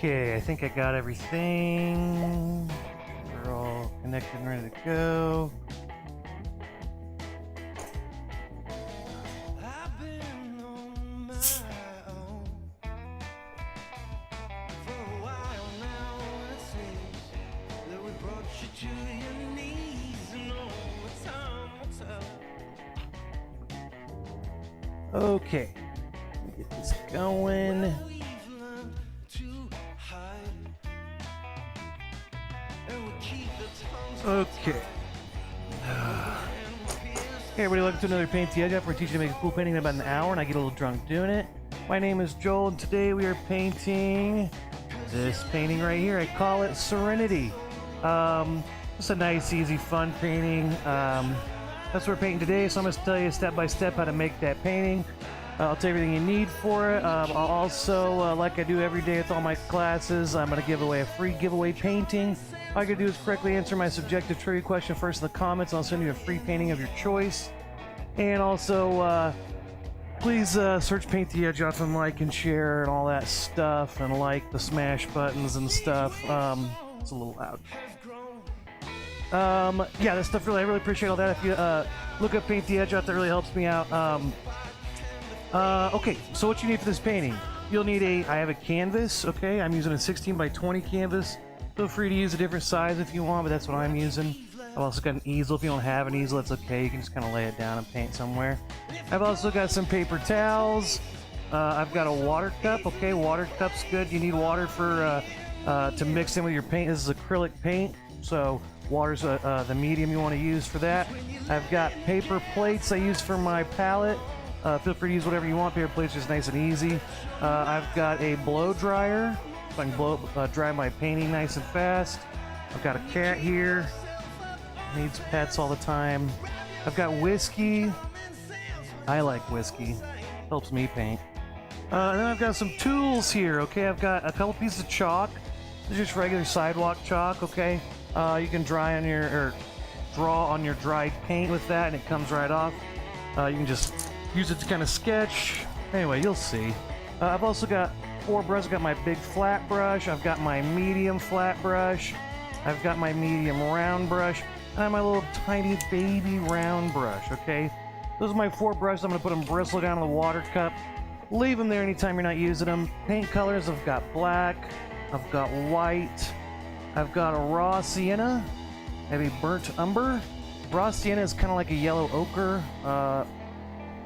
Okay, I think I got everything. We're all connected and ready to go. Okay, let me get this going. Okay. Hey everybody, welcome to another Paint the Edge Off. We're teaching you to make a cool painting in about an hour, and I get a little drunk doing it. My name is Joel, and today we are painting this painting right here. I call it Serenity. It's a nice, easy, fun painting. That's what we're painting today, so I'm going to tell you step by step how to make that painting. I'll tell you everything you need for it. I'll also, like I do every day with all my classes, I'm going to give away a free giveaway painting. All you gotta do is correctly answer my subjective trivia question first in the comments, and I'll send you a free painting of your choice. And also, please search Paint the Edge Off and like and share and all that stuff, and like the smash buttons and stuff. It's a little loud. Yeah, that stuff I really appreciate all that. If you look up Paint the Edge Off, that really helps me out. Okay, so what you need for this painting? You'll need I have a canvas, okay? I'm using a 16 by 20 canvas. Feel free to use a different size if you want, but that's what I'm using. I've also got an easel. If you don't have an easel, that's okay. You can just kind of lay it down and paint somewhere. I've also got some paper towels. I've got a water cup. Okay, water cup's good. You need water for to mix in with your paint. This is acrylic paint, so water's the medium you want to use for that. I've got paper plates I use for my palette. Feel free to use whatever you want. Paper plates are just nice and easy. I've got a blow dryer. So I can dry my painting nice and fast. I've got a cat here. Needs pets all the time. I've got whiskey. I like whiskey. Helps me paint. And then I've got some tools here, okay? I've got a couple pieces of chalk. This is just regular sidewalk chalk, okay? You can draw on your dried paint with that, and it comes right off. You can just use it to kind of sketch. Anyway, you'll see. I've also got 4 brushes. I've got my big flat brush, I've got my medium flat brush, I've got my medium round brush, and I have my little tiny baby round brush, okay? Those are my 4 brushes. I'm going to put them bristle down in the water cup. Leave them there anytime you're not using them. Paint colors, I've got black, I've got white, I've got a raw sienna, I have a burnt umber. Raw sienna is kind of like a yellow ochre.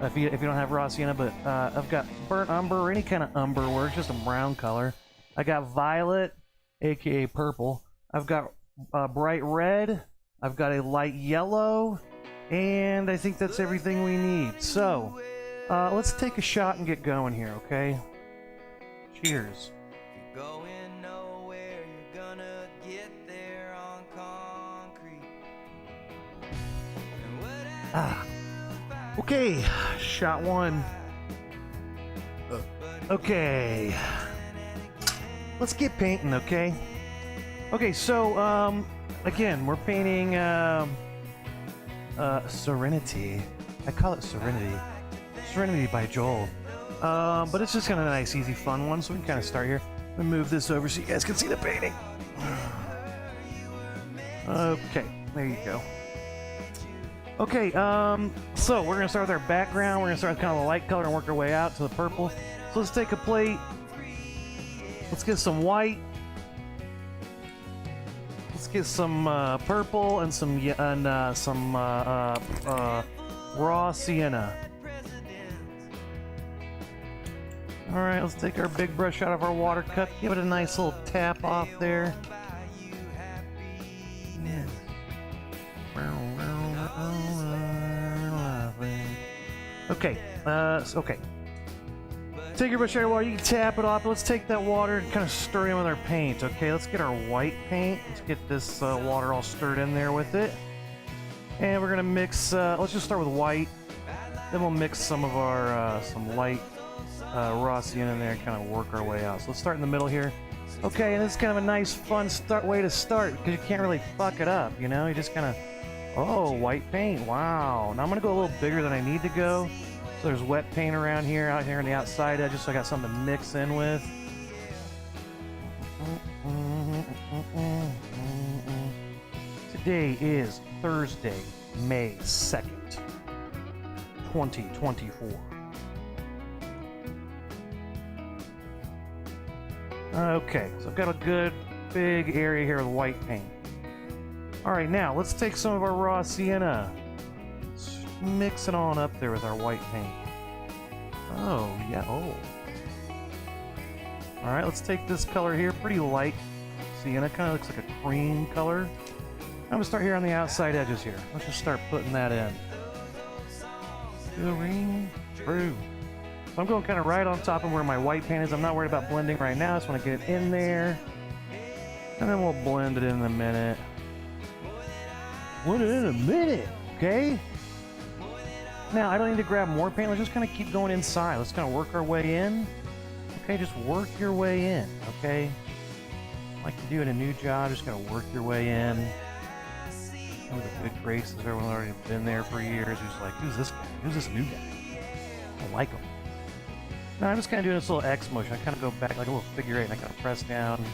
If you don't have raw sienna, but I've got burnt umber, or any kind of umber works, just a brown color. I got violet, aka purple. I've got bright red. I've got a light yellow, and I think that's everything we need. So let's take a shot and get going here, okay? Cheers. You're going nowhere, you're gonna get there on concrete. Okay, shot 1. Okay, let's get painting, okay? Okay, so, again, we're painting, Serenity. I call it Serenity. Serenity by Joel. But it's just kind of a nice, easy, fun one, so we can kind of start here. Let me move this over so you guys can see the painting. Okay, there you go. Okay, so we're gonna start with our background. We're gonna start with kind of the light color and work our way out to the purple. So let's take a plate. Let's get some white. Let's get some purple and some raw sienna. All right, let's take our big brush out of our water cup. Give it a nice little tap off there. Okay, okay. Take your brush out of water, you can tap it off. Let's take that water and kind of stir it in with our paint, okay? Let's get our white paint. Let's get this water all stirred in there with it. And we're gonna mix, let's just start with white. Then we'll mix some of our, some light raw sienna in there and kind of work our way out. So let's start in the middle here. Okay, and this is kind of a nice, fun way to start, because you can't really fuck it up, you know? You just kind of, oh, white paint, wow. Now I'm gonna go a little bigger than I need to go. So there's wet paint around here, out here on the outside edges, so I got something to mix in with. Today is Thursday, May 2nd, 2024. Okay, so I've got a good big area here with white paint. Alright, now let's take some of our raw sienna. Let's mix it on up there with our white paint. Oh, yeah, oh. Alright, let's take this color here, pretty light sienna, kind of looks like a cream color. I'm gonna start here on the outside edges here. Let's just start putting that in. Ring true. So I'm going kind of right on top of where my white paint is. I'm not worried about blending right now. I just want to get it in there. And then we'll blend it in a minute. Blend it in a minute, okay? Now, I don't need to grab more paint. Let's just kind of keep going inside. Let's kind of work our way in. Okay, just work your way in, okay? Like you do in a new job, just gotta work your way in. Some of the good graces, everyone already been there for years. Who's like, who's this guy? Who's this new guy? I don't like him. Now I'm just kind of doing this little X motion. I kind of go back like a little figure eight, and I kind of press down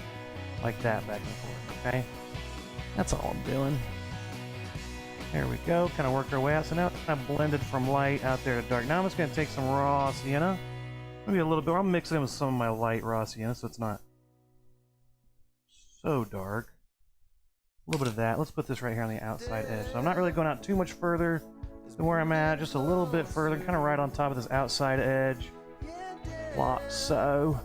like that back and forth, okay? That's all I'm doing. There we go, kind of work our way out. So now it's kind of blended from light out there to dark. Now I'm just going to take some raw sienna. Maybe a little bit. I'll mix it in with some of my light raw sienna so it's not so dark. A little bit of that. Let's put this right here on the outside edge. So I'm not really going out too much further than where I'm at, just a little bit further, kind of right on top of this outside edge. Like so.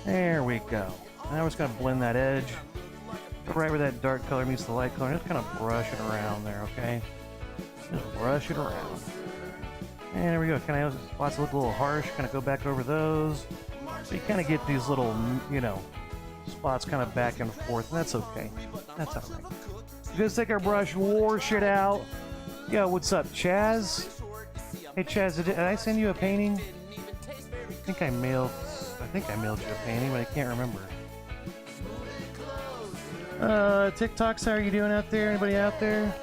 There we go. Now we're just going to blend that edge right where that dark color meets the light color. Just kind of brush it around there, okay? Just brush it around. And there we go. Kind of spots look a little harsh. Kind of go back over those. So you kind of get these little, you know, spots kind of back and forth. And that's okay. That's all right. Just take our brush, wash it out. Yo, what's up, Chaz? Hey, Chaz, did I send you a painting? I think I mailed you a painting, but I can't remember. TikToks, how are you doing out there? Anybody out there?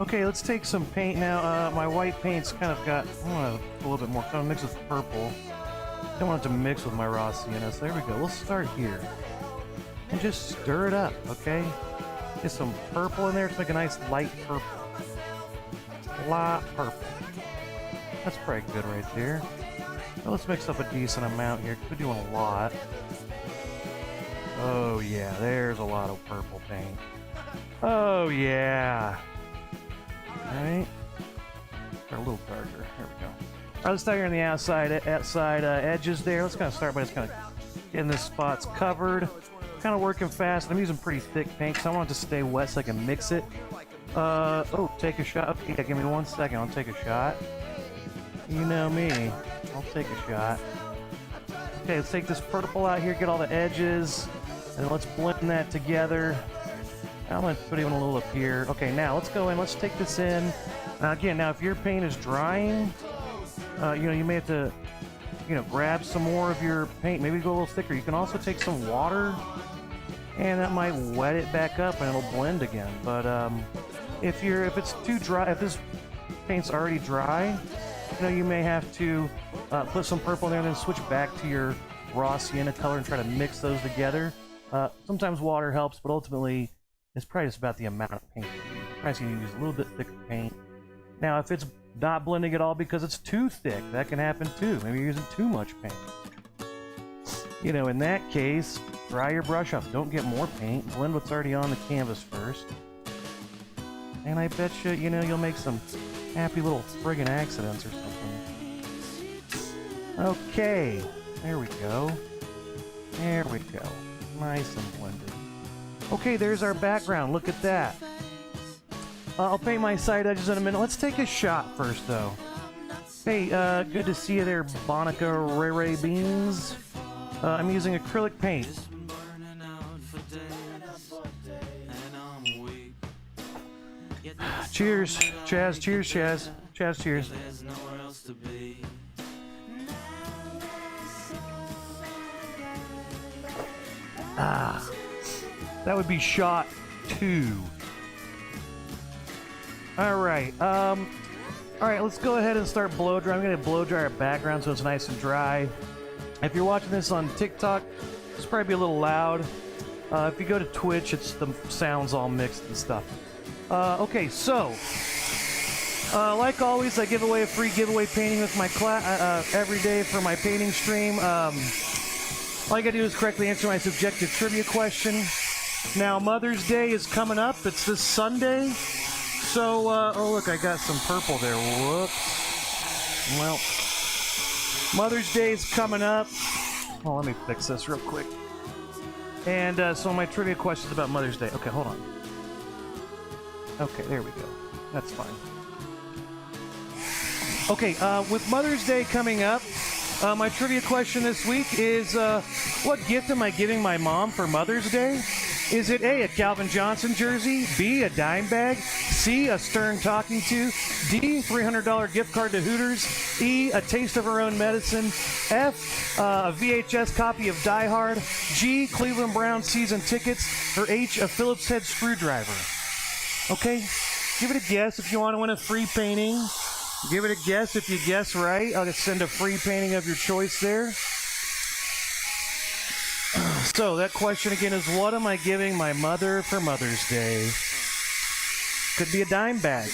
Okay, let's take some paint now. My white paint's kind of got, I want a little bit more, kind of mix with purple. I don't want it to mix with my raw sienna, so there we go. We'll start here. And just stir it up, okay? Get some purple in there, just like a nice light purple. Light purple. That's pretty good right there. Now let's mix up a decent amount here, because we're doing a lot. Oh yeah, there's a lot of purple paint. Oh yeah. Alright. A little darker. There we go. Alright, let's start here on the outside edges there. Let's kind of start by just kind of getting the spots covered. Kind of working fast. I'm using pretty thick paint, so I want it to stay wet so I can mix it. Oh, take a shot. Okay, give me 1 second. I'll take a shot. You know me. I'll take a shot. Okay, let's take this purple out here, get all the edges, and let's blend that together. I'm going to put even a little up here. Okay, now let's go in. Let's take this in. Now, again, if your paint is drying, you may have to, grab some more of your paint. Maybe go a little thicker. You can also take some water, and that might wet it back up, and it'll blend again. But if it's too dry, if this paint's already dry, you may have to put some purple in there and then switch back to your raw sienna color and try to mix those together. Sometimes water helps, but ultimately it's probably just about the amount of paint you use. You're probably going to use a little bit thicker paint. Now, if it's not blending at all because it's too thick, that can happen too. Maybe you're using too much paint. In that case, dry your brush up. Don't get more paint. Blend what's already on the canvas first. And I bet you, you'll make some happy little friggin' accidents or something. Okay, there we go. There we go. Nice and blended. Okay, there's our background. Look at that. I'll paint my side edges in a minute. Let's take a shot first, though. Hey, good to see you there, Bonica Ray Beans. I'm using acrylic paint. Cheers, Chaz. Cheers, Chaz. Chaz, cheers. That would be shot 2. Alright, alright, let's go ahead and start blow dry. I'm gonna blow dry our background so it's nice and dry. If you're watching this on TikTok, it's probably be a little loud. If you go to Twitch, it's the sounds all mixed and stuff. Okay, so like always, I give away a free giveaway painting with my class every day for my painting stream. All you gotta do is correctly answer my subjective trivia question. Now, Mother's Day is coming up. It's this Sunday. So, oh look, I got some purple there. Whoops. Well, Mother's Day is coming up. Oh, let me fix this real quick. And so my trivia question is about Mother's Day. Okay, hold on. Okay, there we go. That's fine. Okay, with Mother's Day coming up, my trivia question this week is, what gift am I giving my mom for Mother's Day? Is it A, a Calvin Johnson jersey, B, a dime bag, C, a Stern talking to, D, $300 gift card to Hooters, E, a taste of her own medicine, F, a VHS copy of Die Hard, G, Cleveland Browns season tickets, or H, a Phillips head screwdriver? Okay, give it a guess if you want to win a free painting. Give it a guess. If you guess right, I'll just send a free painting of your choice there. So that question again is, what am I giving my mother for Mother's Day? Could be a dime bag.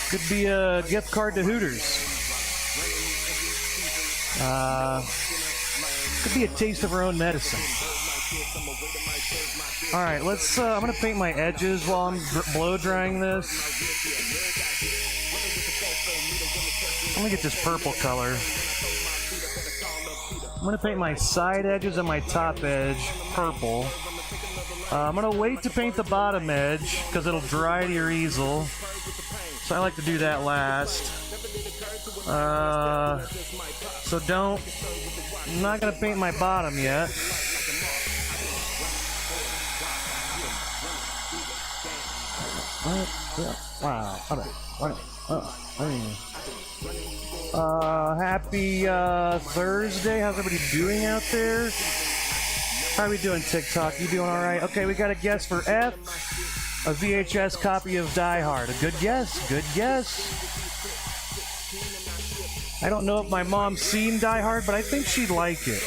Could be a gift card to Hooters. Could be a taste of her own medicine. All right, let's. I'm gonna paint my edges while I'm blow drying this. Let me get this purple color. I'm going to paint my side edges and my top edge purple. I'm going to wait to paint the bottom edge because it'll dry to your easel. So I like to do that last. So I'm not going to paint my bottom yet. Wow. Happy Thursday. How's everybody doing out there? How are we doing, TikTok? You doing all right? Okay, we got a guess for F. A VHS copy of Die Hard. A good guess. Good guess. I don't know if my mom's seen Die Hard, but I think she'd like it.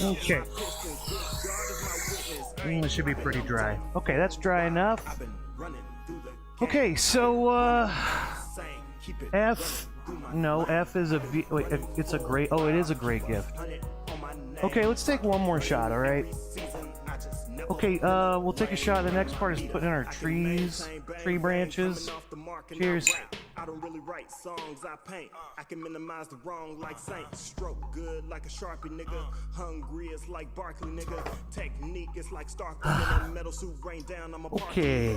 Okay. It should be pretty dry. Okay, that's dry enough. Okay, so F. No, F is a V. Wait, it's a great. Oh, it is a great gift. Okay, let's take one more shot. All right. Okay, we'll take a shot. The next part is putting in our tree branches. Cheers. I don't really write songs, I paint. I can minimize the wrong like Saint. Stroke good like a Sharpie, nigga. Hungry is like Barkley, nigga. Technique is like Starkey. Metal suit rain down. I'm a okay.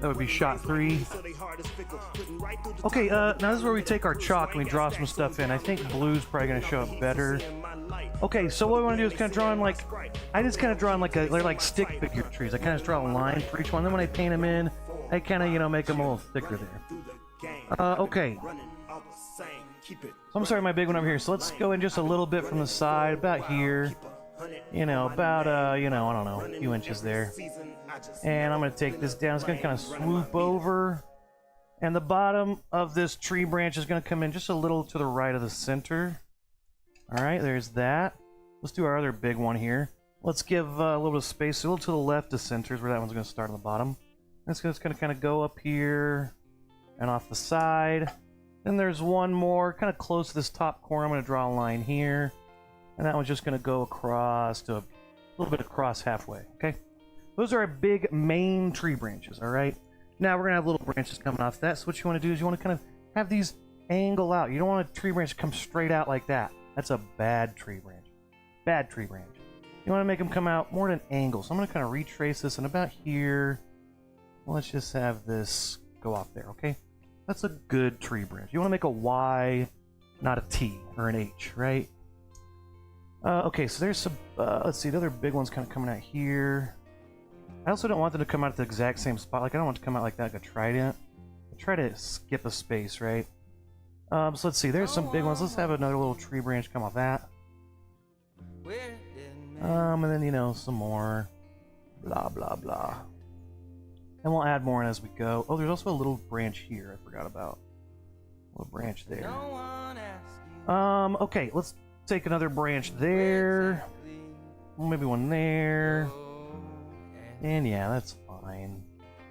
That would be shot 3. Okay, now this is where we take our chalk and we draw some stuff in. I think blue's probably gonna show up better. Okay, so what we want to do is kind of draw in like, I just kind of draw in like they're like stick figure trees. I kind of draw a line for each one. Then when I paint them in, I kind of, make them a little thicker there. Okay. So I'm starting my big one over here. So let's go in just a little bit from the side, about here. About, I don't know, a few inches there. And I'm going to take this down. It's going to kind of swoop over. And the bottom of this tree branch is going to come in just a little to the right of the center. All right, there's that. Let's do our other big one here. Let's give a little bit of space. A little to the left of center is where that one's going to start on the bottom. It's just going to kind of go up here and off the side. Then there's one more kind of close to this top corner. I'm going to draw a line here. And that one's just going to go across to a little bit across halfway. Okay? Those are our big main tree branches, all right? Now we're going to have little branches coming off that. So what you want to do is you want to kind of have these angle out. You don't want a tree branch to come straight out like that. That's a bad tree branch. Bad tree branch. You want to make them come out more at an angle. So I'm going to kind of retrace this and about here. Let's just have this go off there, okay? That's a good tree branch. You want to make a Y, not a T or an H, right? Okay, so there's some, let's see, the other big one's kind of coming out here. I also don't want them to come out at the exact same spot. Like, I don't want it to come out like that, like a trident. I try to skip a space, right? So let's see, there's some big ones. Let's have another little tree branch come off that. And then, you know, some more. Blah, blah, blah. And we'll add more in as we go. Oh, there's also a little branch here I forgot about. A little branch there. Okay, let's take another branch there. Maybe one there. And yeah, that's fine.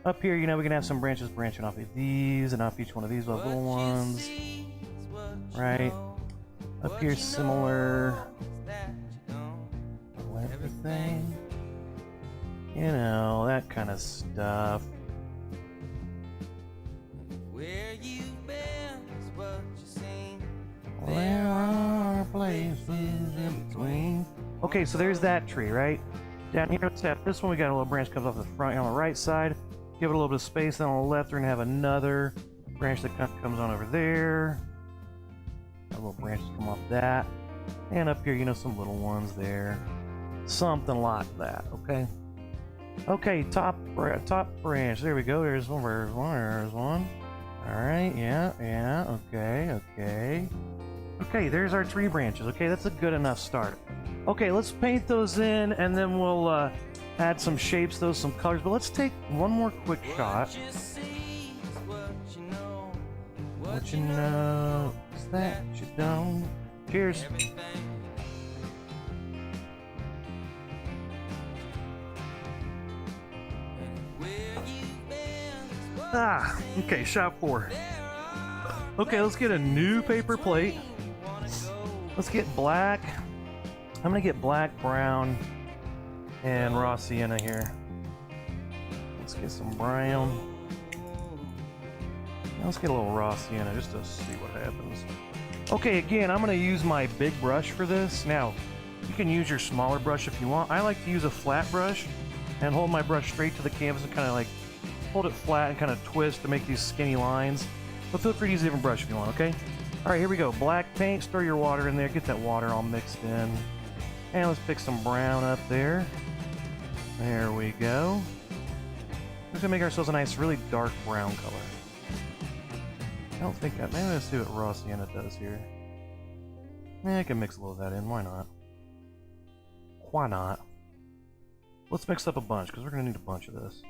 Up here, you know, we can have some branches branching off of these, and off each one of these little ones. Right? Up here, similar. Everything. You know, that kind of stuff. There are places in between. Okay, so there's that tree, right? Down here, let's have this one. We got a little branch comes off the front on the right side. Give it a little bit of space. Then on the left, we're gonna have another branch that comes on over there. A little branches come off that. And up here, you know, some little ones there. Something like that, okay? Okay, top branch. There we go. There's one. There's one. Alright, yeah, okay. Okay, there's our tree branches. Okay, that's a good enough start. Okay, let's paint those in, and then we'll add some shapes, some colors. But let's take one more quick shot. What you know is that you don't. Cheers. Okay, shot 4. Okay, let's get a new paper plate. Let's get black. I'm gonna get black, brown, and raw sienna here. Let's get some brown. Let's get a little raw sienna just to see what happens. Okay, again, I'm gonna use my big brush for this. Now, you can use your smaller brush if you want. I like to use a flat brush and hold my brush straight to the canvas and kind of like hold it flat and kind of twist to make these skinny lines. But feel free to use a different brush if you want, okay? Alright, here we go. Black paint, stir your water in there, get that water all mixed in. And let's pick some brown up there. There we go. We're just gonna make ourselves a nice, really dark brown color. I don't think that, maybe let's see what raw sienna does here. I can mix a little of that in, why not? Why not? Let's mix up a bunch, because we're gonna need a bunch of this.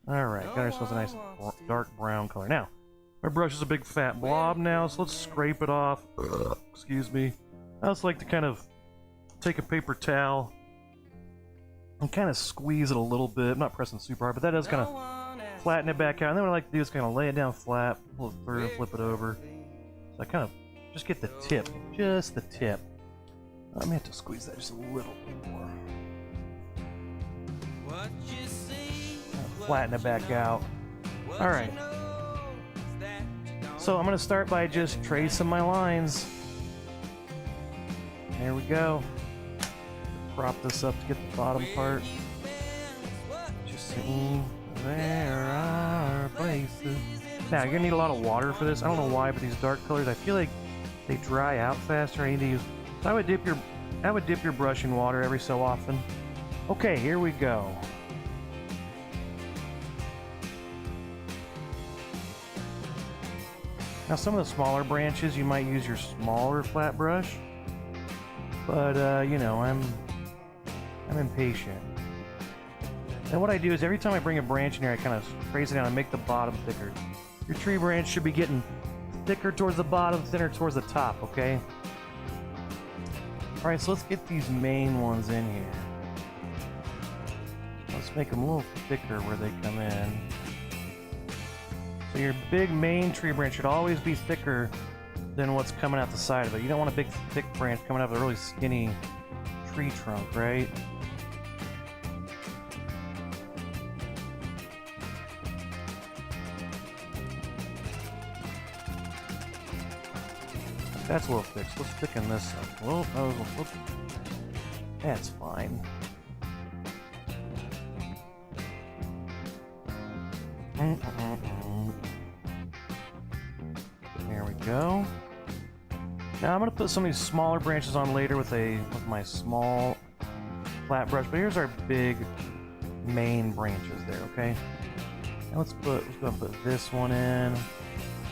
Alright, got ourselves a nice dark brown color. Now, our brush is a big fat blob now, so let's scrape it off. Excuse me. I also like to kind of take a paper towel and kind of squeeze it a little bit. I'm not pressing super hard, but that does kind of flatten it back out. And then what I like to do is kind of lay it down flat, pull it through, flip it over. So I kind of just get the tip, just the tip. I may have to squeeze that just a little bit more. Flatten it back out. Alright. So I'm going to start by just tracing my lines. There we go. Prop this up to get the bottom part. Just saying, there are places. Now, you're going to need a lot of water for this. I don't know why, but these dark colors, I feel like they dry out faster. I need to use... So I would dip your brush in water every so often. Okay, here we go. Now some of the smaller branches you might use your smaller flat brush, but you know, I'm impatient. And what I do is every time I bring a branch in here, I kind of trace it down and make the bottom thicker. Your tree branch should be getting thicker towards the bottom, thinner towards the top, okay? Alright, so let's get these main ones in here. Let's make them a little thicker where they come in. So your big main tree branch should always be thicker than what's coming out the side of it. You don't want a big thick branch coming out of a really skinny tree trunk, right? That's a little thick, so let's thicken this up. Oh, that's fine. There we go. Now I'm gonna put some of these smaller branches on later with my small flat brush, but here's our big main branches there, okay? Now let's go and put this one in.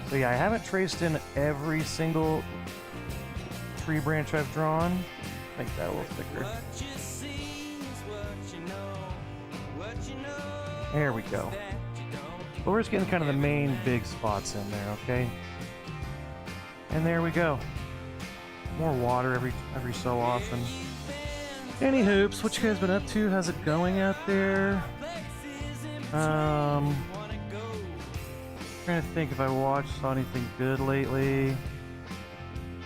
So yeah, I haven't traced in every single tree branch I've drawn. Make that a little thicker. There we go. But we're just getting kind of the main big spots in there, okay? And there we go. More water every so often. Any hoops, what you guys been up to? How's it going out there? Trying to think if I saw anything good lately.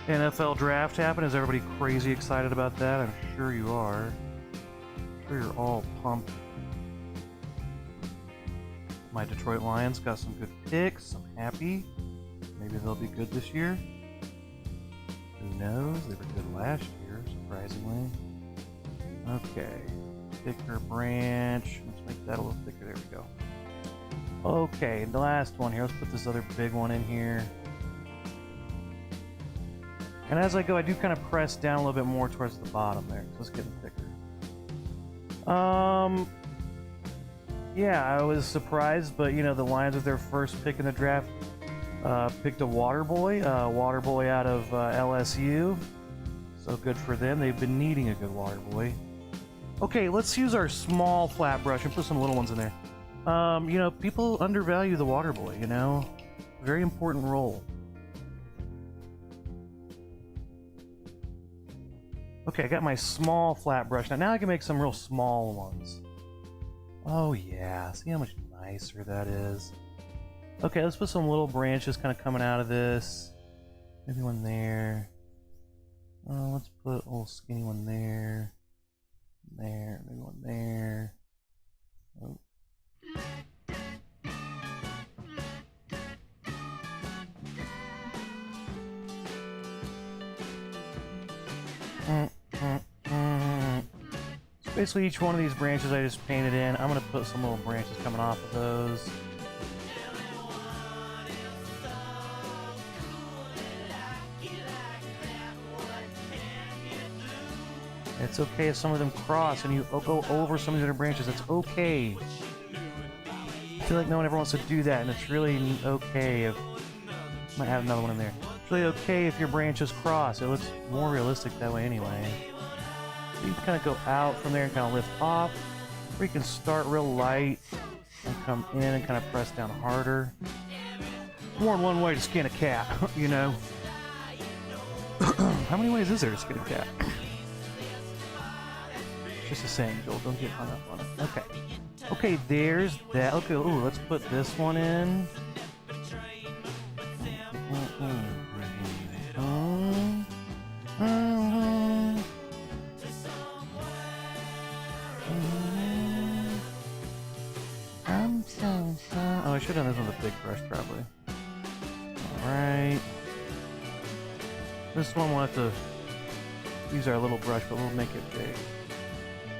NFL draft happened. Is everybody crazy excited about that? I'm sure you are. I'm sure you're all pumped. My Detroit Lions got some good picks. I'm happy. Maybe they'll be good this year. Who knows? They were good last year, surprisingly. Okay. Thicker branch. Let's make that a little thicker. There we go. Okay, the last one here. Let's put this other big one in here. And as I go, I do kind of press down a little bit more towards the bottom there. So let's get it thicker. Yeah, I was surprised, but you know, the Lions with their first pick in the draft picked a water boy out of LSU. So good for them. They've been needing a good water boy. Okay, let's use our small flat brush and put some little ones in there. You know, people undervalue the water boy, you know? Very important role. Okay, I got my small flat brush. Now I can make some real small ones. Oh yeah, see how much nicer that is? Okay, let's put some little branches kind of coming out of this. Maybe one there. Let's put a little skinny one there. There, maybe one there. Oh. So basically each one of these branches I just painted in. I'm going to put some little branches coming off of those. It's okay if some of them cross and you go over some of the other branches. It's okay. I feel like no one ever wants to do that, and it's really okay if... I might add another one in there. It's really okay if your branches cross. It looks more realistic that way anyway. So you can kind of go out from there and kind of lift off. Or you can start real light and come in and kind of press down harder. More than one way to skin a cat, you know. How many ways is there to skin a cat? Just a saying, Joel. Don't get hung up on it. Okay. Okay, there's that. Okay, ooh, let's put this one in. Oh, I should have done this with a big brush, probably. Alright. This one we'll have to use our little brush, but we'll make it big.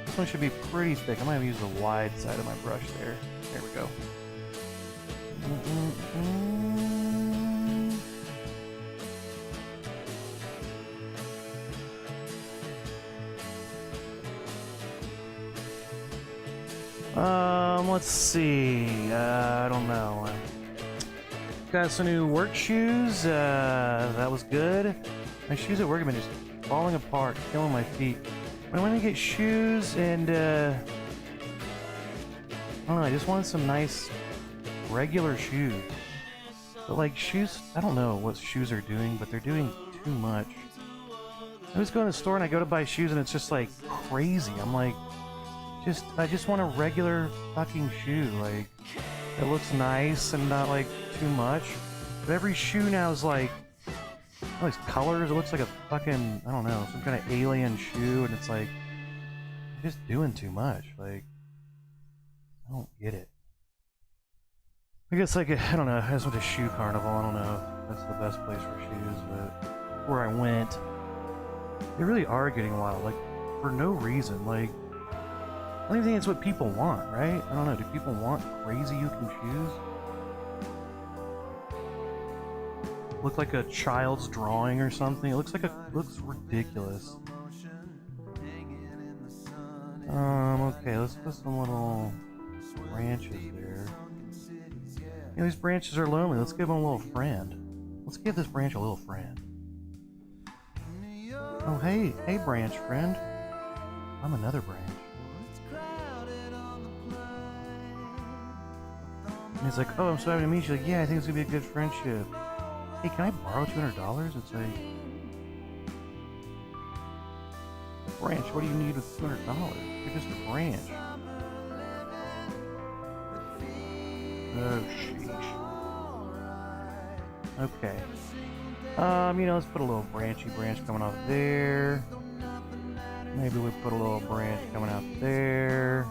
This one should be pretty thick. I might have used the wide side of my brush there. There we go. Let's see. I don't know. Got some new work shoes. That was good. My shoes at work have been just falling apart, killing my feet. I want to get shoes and I don't know, I just wanted some nice regular shoes. But like shoes, I don't know what shoes are doing, but they're doing too much. I just go in the store and I go to buy shoes and it's just like crazy. I'm like, I just want a regular fucking shoe, like it looks nice and not like too much. But every shoe now is like all these colors. It looks like a fucking, I don't know, some kind of alien shoe, and it's like just doing too much. Like I don't get it. I guess like I don't know. I just went to Shoe Carnival. I don't know if that's the best place for shoes, but where I went, they really are getting wild. Like for no reason. Like I don't even think it's what people want, right? I don't know. Do people want crazy looking shoes? Look like a child's drawing or something. It looks ridiculous. Okay, let's put some little branches there. You know, these branches are lonely. Let's give them a little friend. Let's give this branch a little friend. Oh, hey, branch friend. I'm another branch. And he's like, oh, I'm so happy to meet you. Like, yeah, I think it's gonna be a good friendship. Hey, can I borrow $200? It's like, branch, what do you need with $200? You're just a branch. Oh, sheesh. Okay. You know, let's put a little branchy branch coming off there. Maybe we put a little branch coming out there.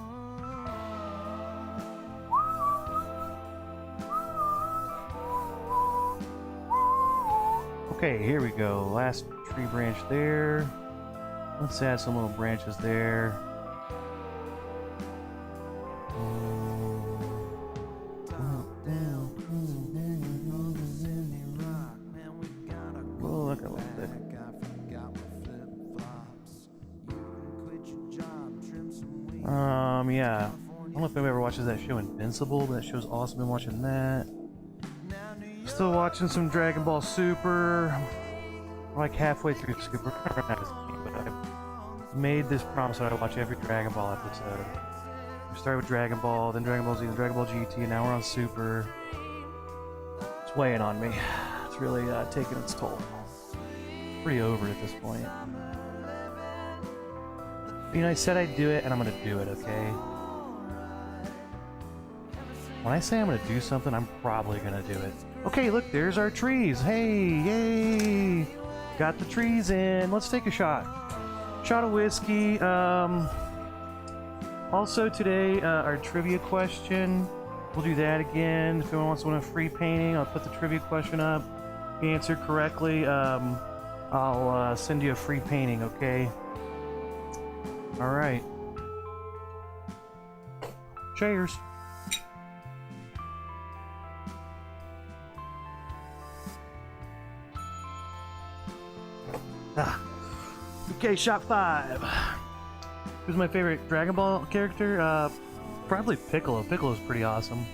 Okay, here we go. Last tree branch there. Let's add some little branches there. Oh, look at that. Yeah. I don't know if anybody ever watches that show Invincible, but that show's awesome. Been watching that. Still watching some Dragon Ball Super. I'm like halfway through Super. But I made this promise that I watch every Dragon Ball episode. We started with Dragon Ball, then Dragon Ball Z, then Dragon Ball GT, and now we're on Super. It's weighing on me. It's really taking its toll. Pretty over it at this point. You know, I said I'd do it, and I'm gonna do it, okay? When I say I'm gonna do something, I'm probably gonna do it. Okay, look, there's our trees. Hey, yay! Got the trees in. Let's take a shot. Shot of whiskey. Also today, our trivia question. We'll do that again. If anyone wants to win a free painting, I'll put the trivia question up. If you answer correctly, I'll send you a free painting, okay? Alright. Cheers. Okay, shot 5. Who's my favorite Dragon Ball character? Probably Piccolo. Piccolo's pretty awesome.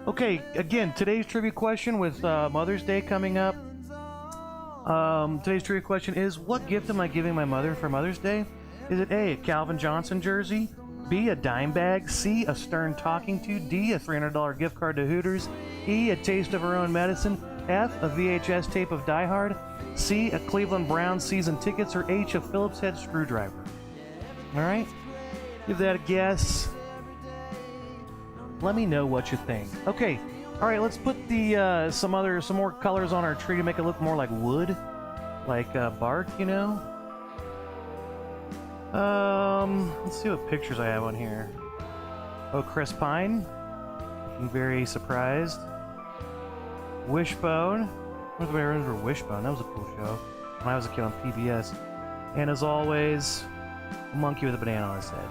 Okay, again, today's trivia question with Mother's Day coming up. Today's trivia question is, what gift am I giving my mother for Mother's Day? Is it A, a Calvin Johnson jersey, B, a dime bag, C, a Stern talking to, D, a $300 gift card to Hooters, E, a taste of her own medicine, F, a VHS tape of Die Hard, C, a Cleveland Browns season tickets, or H, a Phillips head screwdriver? Alright? Give that a guess. Let me know what you think. Okay, alright, let's put the some more colors on our tree to make it look more like wood. Like bark, you know? Let's see what pictures I have on here. Oh, Chris Pine. I'm very surprised. Wishbone. What do I remember Wishbone? That was a cool show when I was a kid on PBS. And as always, a monkey with a banana on his head.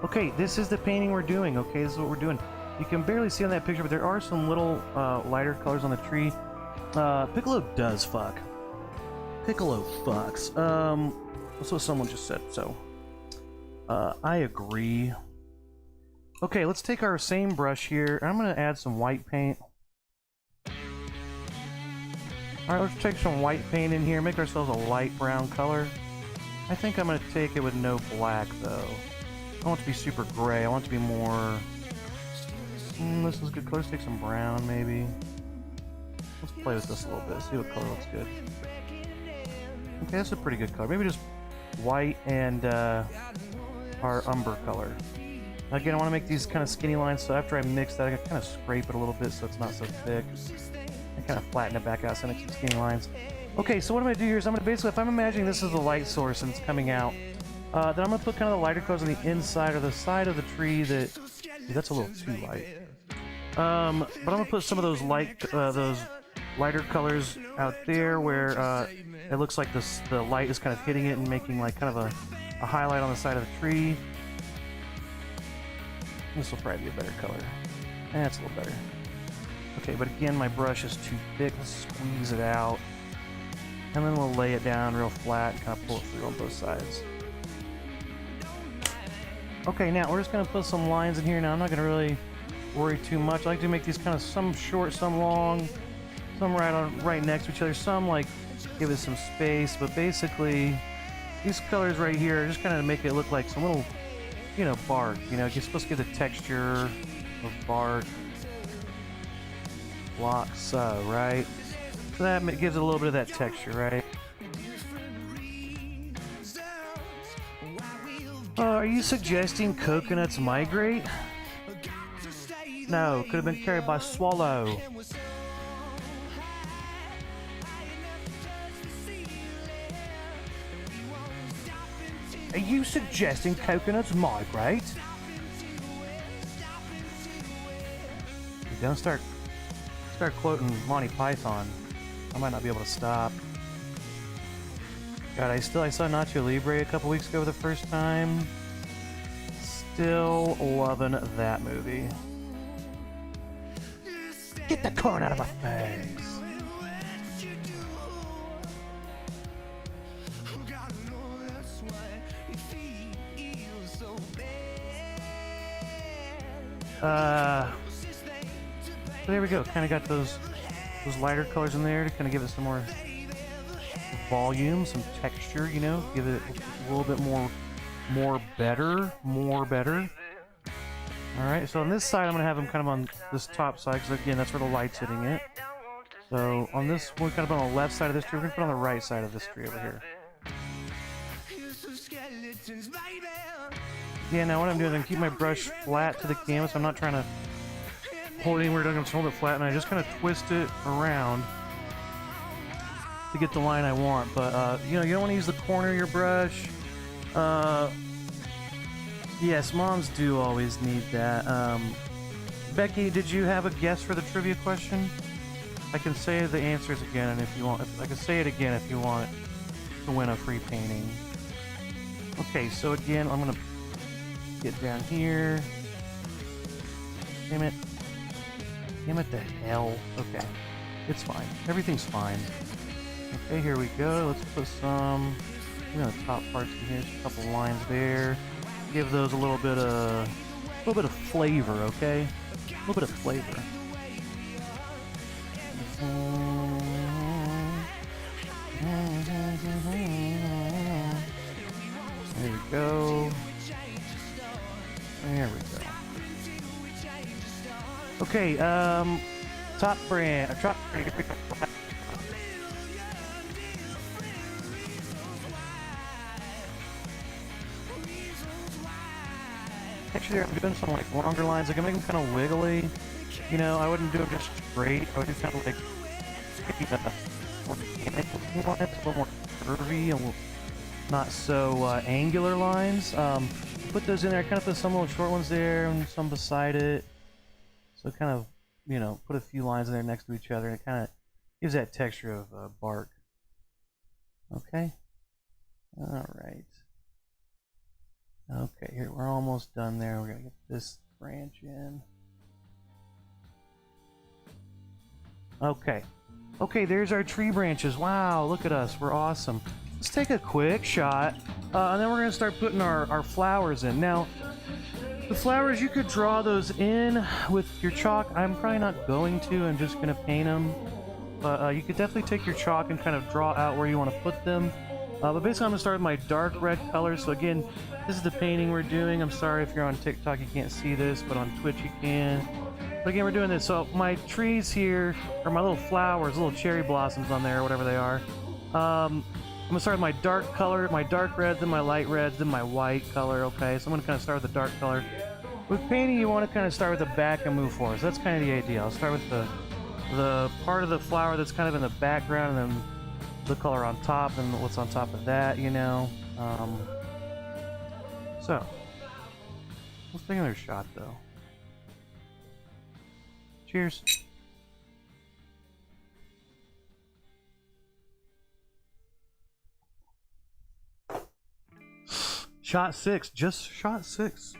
Okay, this is the painting we're doing, okay? This is what we're doing. You can barely see on that picture, but there are some little lighter colors on the tree. Piccolo does fuck. Piccolo fucks. That's what someone just said, so I agree. Okay, let's take our same brush here. I'm gonna add some white paint. Alright, let's take some white paint in here, make ourselves a light brown color. I think I'm gonna take it with no black though. I don't want it to be super gray, I want it to be more... this is good color. Let's take some brown maybe. Let's play with this a little bit, see what color looks good. Okay, that's a pretty good color. Maybe just white and our umber color. Again, I want to make these kind of skinny lines, so after I mix that, I kind of scrape it a little bit so it's not so thick. And kind of flatten it back out so I make some skinny lines. Okay, so what I'm going to do here is I'm going to basically, if I'm imagining this is the light source and it's coming out, then I'm going to put kind of the lighter colors on the inside or the side of the tree that... that's a little too light. But I'm going to put some of those those lighter colors out there where it looks like the light is kind of hitting it and making like kind of a highlight on the side of the tree. This will probably be a better color. That's a little better. Okay, but again, my brush is too thick. Let's squeeze it out. And then we'll lay it down real flat and kind of pull it through on both sides. Okay, now we're just going to put some lines in here. Now, I'm not going to really worry too much. I like to make these kind of some short, some long, some right next to each other, some like give it some space, but basically these colors right here are just kind of make it look like some little, you know, bark. You know, you're supposed to get the texture of bark. Like so, right? So that gives it a little bit of that texture, right? Are you suggesting coconuts migrate? No, could have been carried by swallow. Are you suggesting coconuts migrate? Don't start quoting Monty Python. I might not be able to stop. God, I saw Nacho Libre a couple weeks ago for the first time. Still loving that movie. Get the corn out of my face. So there we go. Kind of got those lighter colors in there to kind of give it some more volume, some texture, you know, give it a little bit more better. All right, so on this side, I'm gonna have them kind of on this top side, because again, that's where the light's hitting it. So on this one, kind of on the left side of this tree, we're gonna put on the right side of this tree over here. Yeah, now what I'm doing is I'm keep my brush flat to the canvas. I'm not trying to hold it anywhere. I'm just hold it flat, and I just kind of twist it around to get the line I want. But you know, you don't want to use the corner of your brush. Yes, moms do always need that. Becky, did you have a guess for the trivia question? I can say the answers again, and if you want, I can say it again if you want to win a free painting. Okay, so again, I'm gonna get down here. Damn it the hell. Okay, it's fine. Everything's fine. Okay, here we go. Let's put some, you know, top parts in here. Just a couple lines there. Give those a little bit of flavor. Okay, a little bit of flavor. There we go. There we go. Okay, top brand. Actually, I'm doing some like longer lines. I can make them kind of wiggly. You know, I wouldn't do them just straight. I would do kind of like organic lines, a little more curvy and not so angular lines. Put those in there. I kind of put some little short ones there and some beside it. So kind of, you know, put a few lines in there next to each other, and it kind of gives that texture of bark. Okay. All right. Okay, here we're almost done there. We're gonna get this branch in. Okay. Okay, there's our tree branches. Wow, look at us. We're awesome. Let's take a quick shot, and then we're gonna start putting our flowers in. Now, the flowers, you could draw those in with your chalk. I'm probably not going to. I'm just gonna paint them. But you could definitely take your chalk and kind of draw out where you want to put them. But basically, I'm gonna start with my dark red color. So again, this is the painting we're doing. I'm sorry if you're on TikTok, you can't see this, but on Twitch you can. But again, we're doing this. So my trees here, or my little flowers, little cherry blossoms on there, or whatever they are. I'm gonna start with my dark color, my dark red, then my light red, then my white color. Okay, so I'm gonna kind of start with the dark color. With painting, you want to kind of start with the back and move forward. So that's kind of the idea. I'll start with the part of the flower that's kind of in the background, and then the color on top, and what's on top of that, you know. So let's take another shot, though. Cheers. Shot 6, just shot 6.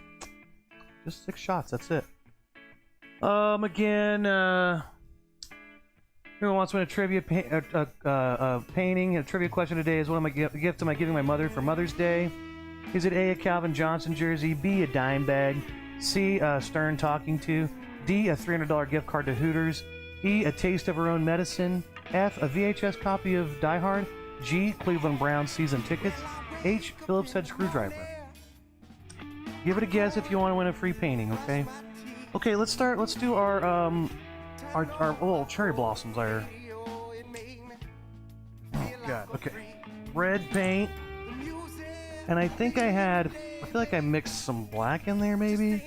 Just 6 shots, that's it. Again, Who wants to win a trivia painting? A trivia question today is, what am I gift am I giving my mother for Mother's Day? Is it A, a Calvin Johnson jersey, B, a dime bag, C, a Stern talking to, D, a $300 gift card to Hooters, E, a taste of her own medicine, F, a VHS copy of Die Hard, G, Cleveland Browns season tickets, H, Phillips head screwdriver. Give it a guess if you want to win a free painting, okay? Okay, let's start. Let's do our little cherry blossoms there. Oh god, okay. Red paint. And I think I feel like I mixed some black in there maybe.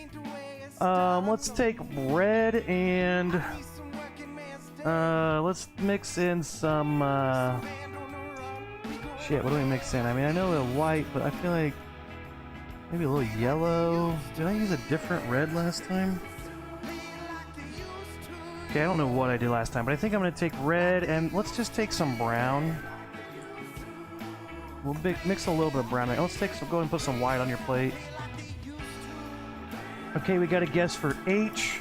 Let's take red and let's mix in some shit, what do we mix in? I mean, I know the white, but I feel like maybe a little yellow. Did I use a different red last time? Okay, I don't know what I did last time, but I think I'm gonna take red and let's just take some brown. We'll mix a little bit of brown. Let's take some, go and put some white on your plate. Okay, we got a guess for H.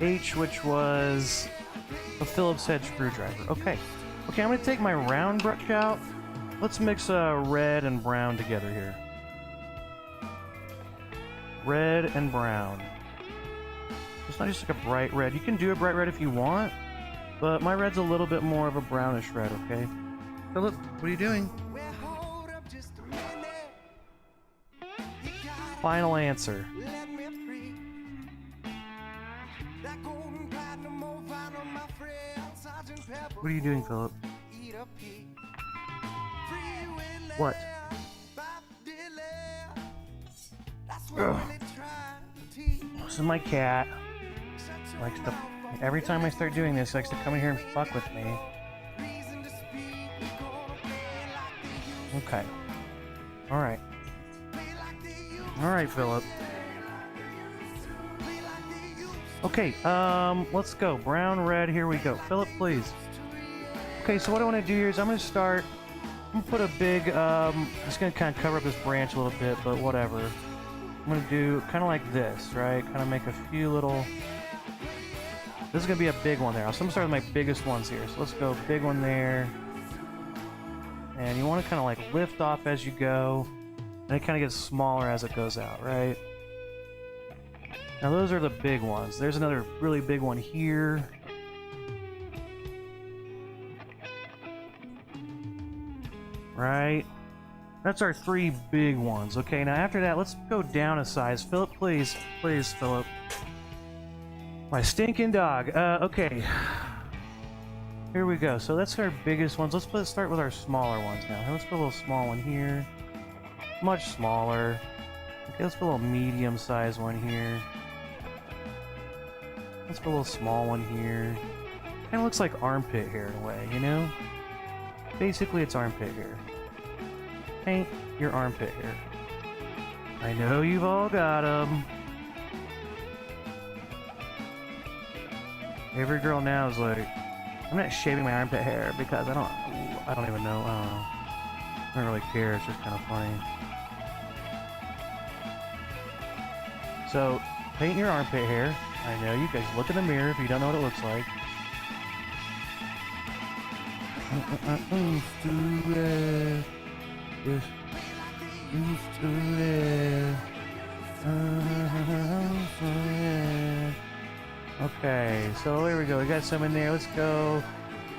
H, which was a Phillips head screwdriver. Okay. Okay, I'm gonna take my round brush out. Let's mix red and brown together here. Red and brown. It's not just like a bright red. You can do a bright red if you want, but my red's a little bit more of a brownish red, okay? Philip, what are you doing? Final answer. What are you doing, Philip? What? Ugh. This is my cat. Likes to, every time I start doing this, he likes to come in here and fuck with me. Okay. Alright. Alright, Philip. Okay, let's go. Brown, red, here we go. Philip, please. Okay, so what I want to do here is I'm going to start... I'm going to put a big, just going to kind of cover up this branch a little bit, but whatever. I'm going to do kind of like this, right? Kind of make a few little... This is going to be a big one there. So I'm going to start with my biggest ones here. So let's go big one there. And you want to kind of like lift off as you go. And it kind of gets smaller as it goes out, right? Now those are the big ones. There's another really big one here. Right? That's our 3 big ones. Okay, now after that, let's go down a size. Philip, please. Please, Philip. My stinking dog. Okay. Here we go. So that's our biggest ones. Let's start with our smaller ones now. Let's put a little small one here. Much smaller. Okay, let's put a little medium-sized one here. Let's put a little small one here. Kind of looks like armpit hair in a way, you know? Basically, it's armpit hair. Paint your armpit hair. I know you've all got them. Every girl now is like, I'm not shaving my armpit hair because I don't even know. I don't really care. It's just kind of funny. So, paint your armpit hair. I know you guys look in the mirror if you don't know what it looks like. Okay, so there we go. We got some in there. Let's go.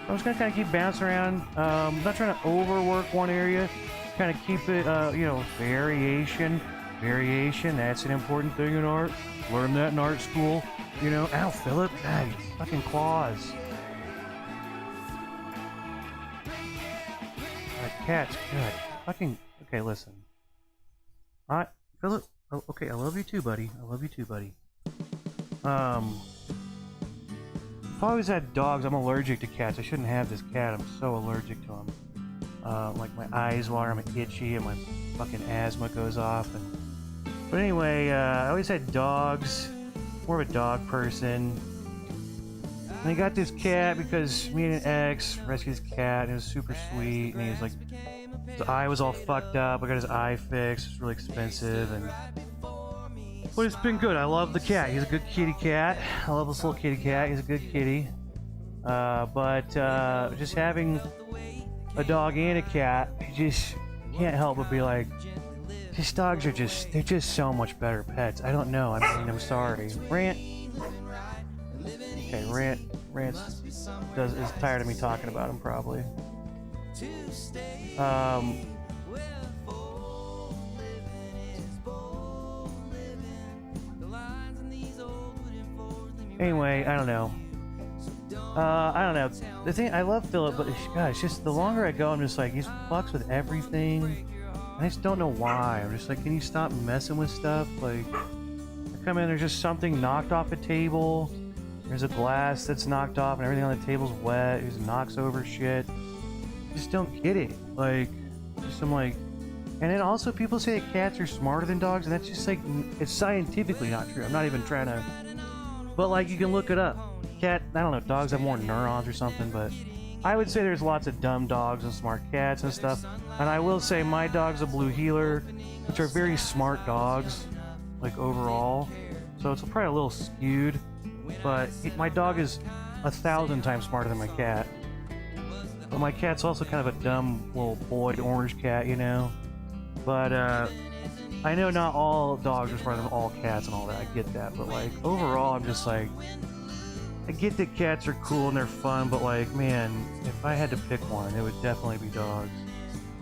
I'm just gonna kind of keep bouncing around. Not trying to overwork one area. Kind of keep it, you know, variation. Variation, that's an important thing in art. Learn that in art school. You know, ow, Philip. Ah, you fucking claws. That cat's good. Fucking, okay, listen. Alright, Philip. Oh, okay, I love you too, buddy. I love you too, buddy. I've always had dogs. I'm allergic to cats. I shouldn't have this cat. I'm so allergic to them. Like my eyes water, I'm itchy, and my fucking asthma goes off. But anyway, I always had dogs. More of a dog person. And I got this cat because me and an ex rescued this cat. And it was super sweet. And he was like, his eye was all fucked up. I got his eye fixed. It's really expensive. But it's been good. I love the cat. He's a good kitty cat. I love this little kitty cat. He's a good kitty. But just having a dog and a cat, you just can't help but be like, these dogs are they're just so much better pets. I don't know. I mean, I'm sorry. Rant. Okay, Rant is tired of me talking about him, probably. Anyway, I don't know. The thing, I love Philip, but gosh, just the longer I go, I'm just like, he fucks with everything. I just don't know why. I'm just like, can you stop messing with stuff? Like, I come in, there's just something knocked off a table. There's a glass that's knocked off, and everything on the table's wet. He just knocks over shit. Just don't get it. Like, I'm like, and then also people say that cats are smarter than dogs, and that's just like, it's scientifically not true. I'm not even trying to, but like, you can look it up. Cat, I don't know, dogs have more neurons or something, but I would say there's lots of dumb dogs and smart cats and stuff. And I will say my dog's a blue heeler, which are very smart dogs, like overall. So it's probably a little skewed, but my dog is 1,000 times smarter than my cat. But my cat's also kind of a dumb little boy orange cat, you know? But I know not all dogs are smarter than all cats and all that, I get that. But like, overall, I'm just like, I get that cats are cool and they're fun, but like, man, if I had to pick one, it would definitely be dogs.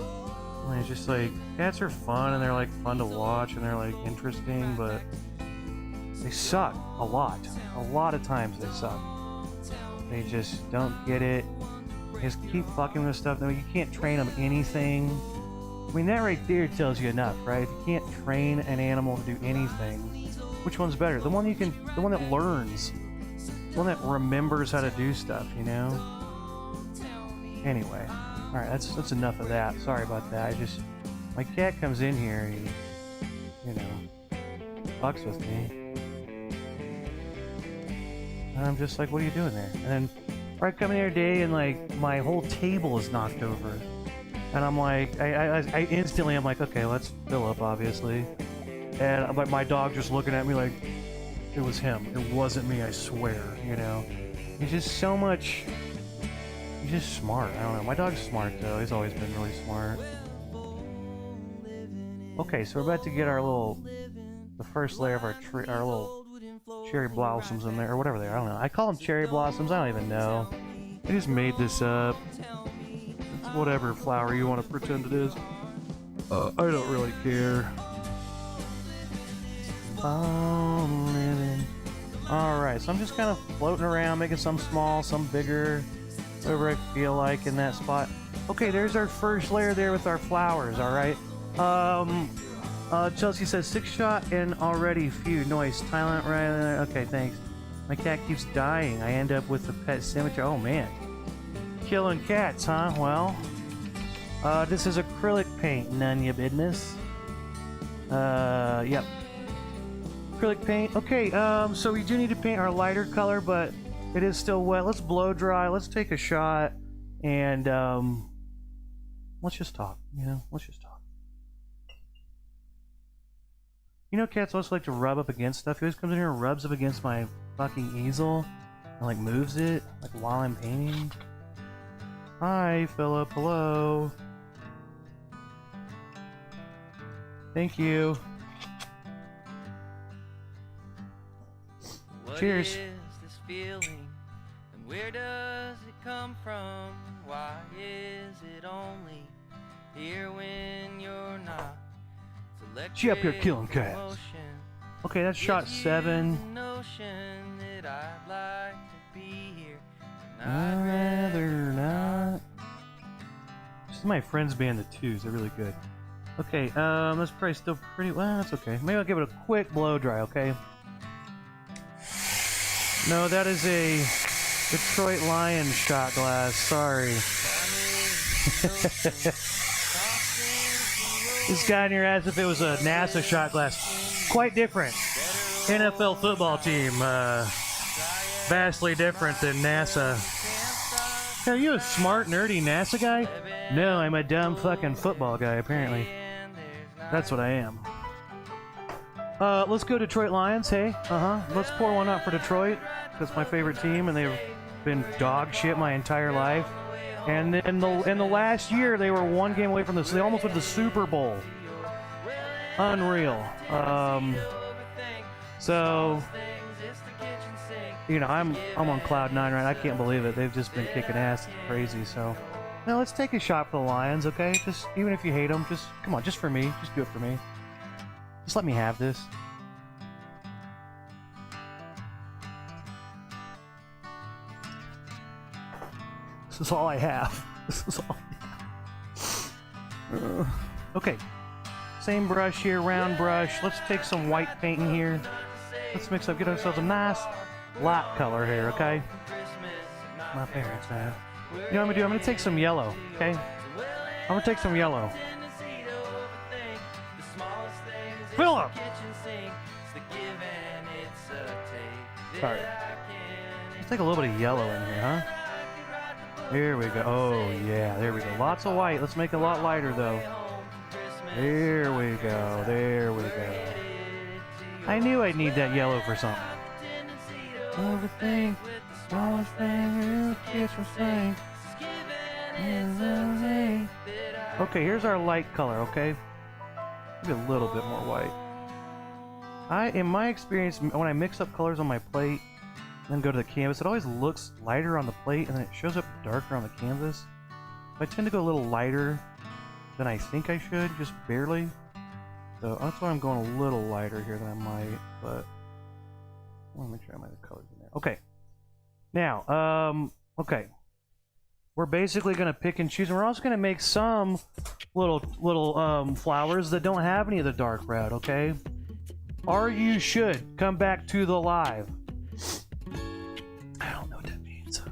I mean, it's just like, cats are fun and they're like fun to watch and they're like interesting, but they suck a lot. A lot of times they suck. They just don't get it. They just keep fucking with stuff. No, you can't train them anything. I mean, that right there tells you enough, right? If you can't train an animal to do anything, which one's better? The one that learns. One that remembers how to do stuff, you know? Anyway, alright, that's enough of that. Sorry about that. My cat comes in here and he, you know, fucks with me. And I'm just like, what are you doing there? And then I come in here today and like, my whole table is knocked over. And I'm like, I instantly, I'm like, okay, let's fill up, obviously. And but my dog just looking at me like, it was him. It wasn't me, I swear, you know? He's just so much... He's just smart. I don't know. My dog's smart, though. He's always been really smart. Okay, so we're about to get our little... The first layer of our tree... Our little cherry blossoms in there, or whatever they are. I don't know. I call them cherry blossoms. I don't even know. I just made this up. It's whatever flower you want to pretend it is. I don't really care. Alright, so I'm just kind of floating around, making some small, some bigger, whatever I feel like in that spot. Okay, there's our first layer there with our flowers, alright? Chelsea says 6-shot and already few. Noise. Thailand, right? Okay, thanks. My cat keeps dying. I end up with the pet cemetery. Oh, man. Killing cats, huh? Well, this is acrylic paint. None your business. Yep. Acrylic paint. Okay, so we do need to paint our lighter color, but it is still wet. Let's blow dry. Let's take a shot, and let's just talk. You know, let's just talk. You know, cats also like to rub up against stuff. He always comes in here and rubs up against my fucking easel and like moves it, like while I'm painting. Hi, Philip. Hello. Thank you. Cheers. What is this feeling, and where does it come from? Why is it only here when you're not? She up here killing cats. Okay, that's shot 7. I'd rather not. This is my friend's band, the Twos. They're really good. Okay, that's probably still pretty well. That's okay. Maybe I'll give it a quick blow dry. Okay. No, that is a Detroit Lions shot glass. Sorry. This guy in your ass if it was a NASA shot glass. Quite different. NFL football team. Vastly different than NASA. Are you a smart, nerdy NASA guy? No, I'm a dumb fucking football guy, apparently. That's what I am. Let's go Detroit Lions, hey? Let's pour one up for Detroit. That's my favorite team, and they're been dog shit my entire life. And in the last year, they were one game away from this. They almost went to the Super Bowl. Unreal. So, you know, I'm on cloud 9 right now. I can't believe it. They've just been kicking ass. It's crazy. So, now let's take a shot for the Lions, okay? Just even if you hate them, just come on, just for me. Just do it for me. Just let me have this. This is all I have. This is all I have. Okay. Same brush here, round brush. Let's take some white paint in here. Let's mix up, get ourselves a nice light color here, okay? My parents have. You know what I'm gonna do? I'm gonna take some yellow, okay? I'm gonna take some yellow. Fill up! Alright. Let's take a little bit of yellow in here, huh? Here we go. Oh, yeah, there we go. Lots of white. Let's make it a lot lighter, though. There we go. There we go. I knew I'd need that yellow for something. Overthink, smallest thing, kiss or thing. Okay, here's our light color, okay? Maybe a little bit more white. In my experience, when I mix up colors on my plate, then go to the canvas, it always looks lighter on the plate and then it shows up darker on the canvas. I tend to go a little lighter than I think I should, just barely. So that's why I'm going a little lighter here than I might, but I want to make sure I have my colors in there. Okay. Now, okay. We're basically going to pick and choose, and we're also going to make some little flowers that don't have any of the dark red, okay? Or you should come back to the live. I don't know what that means.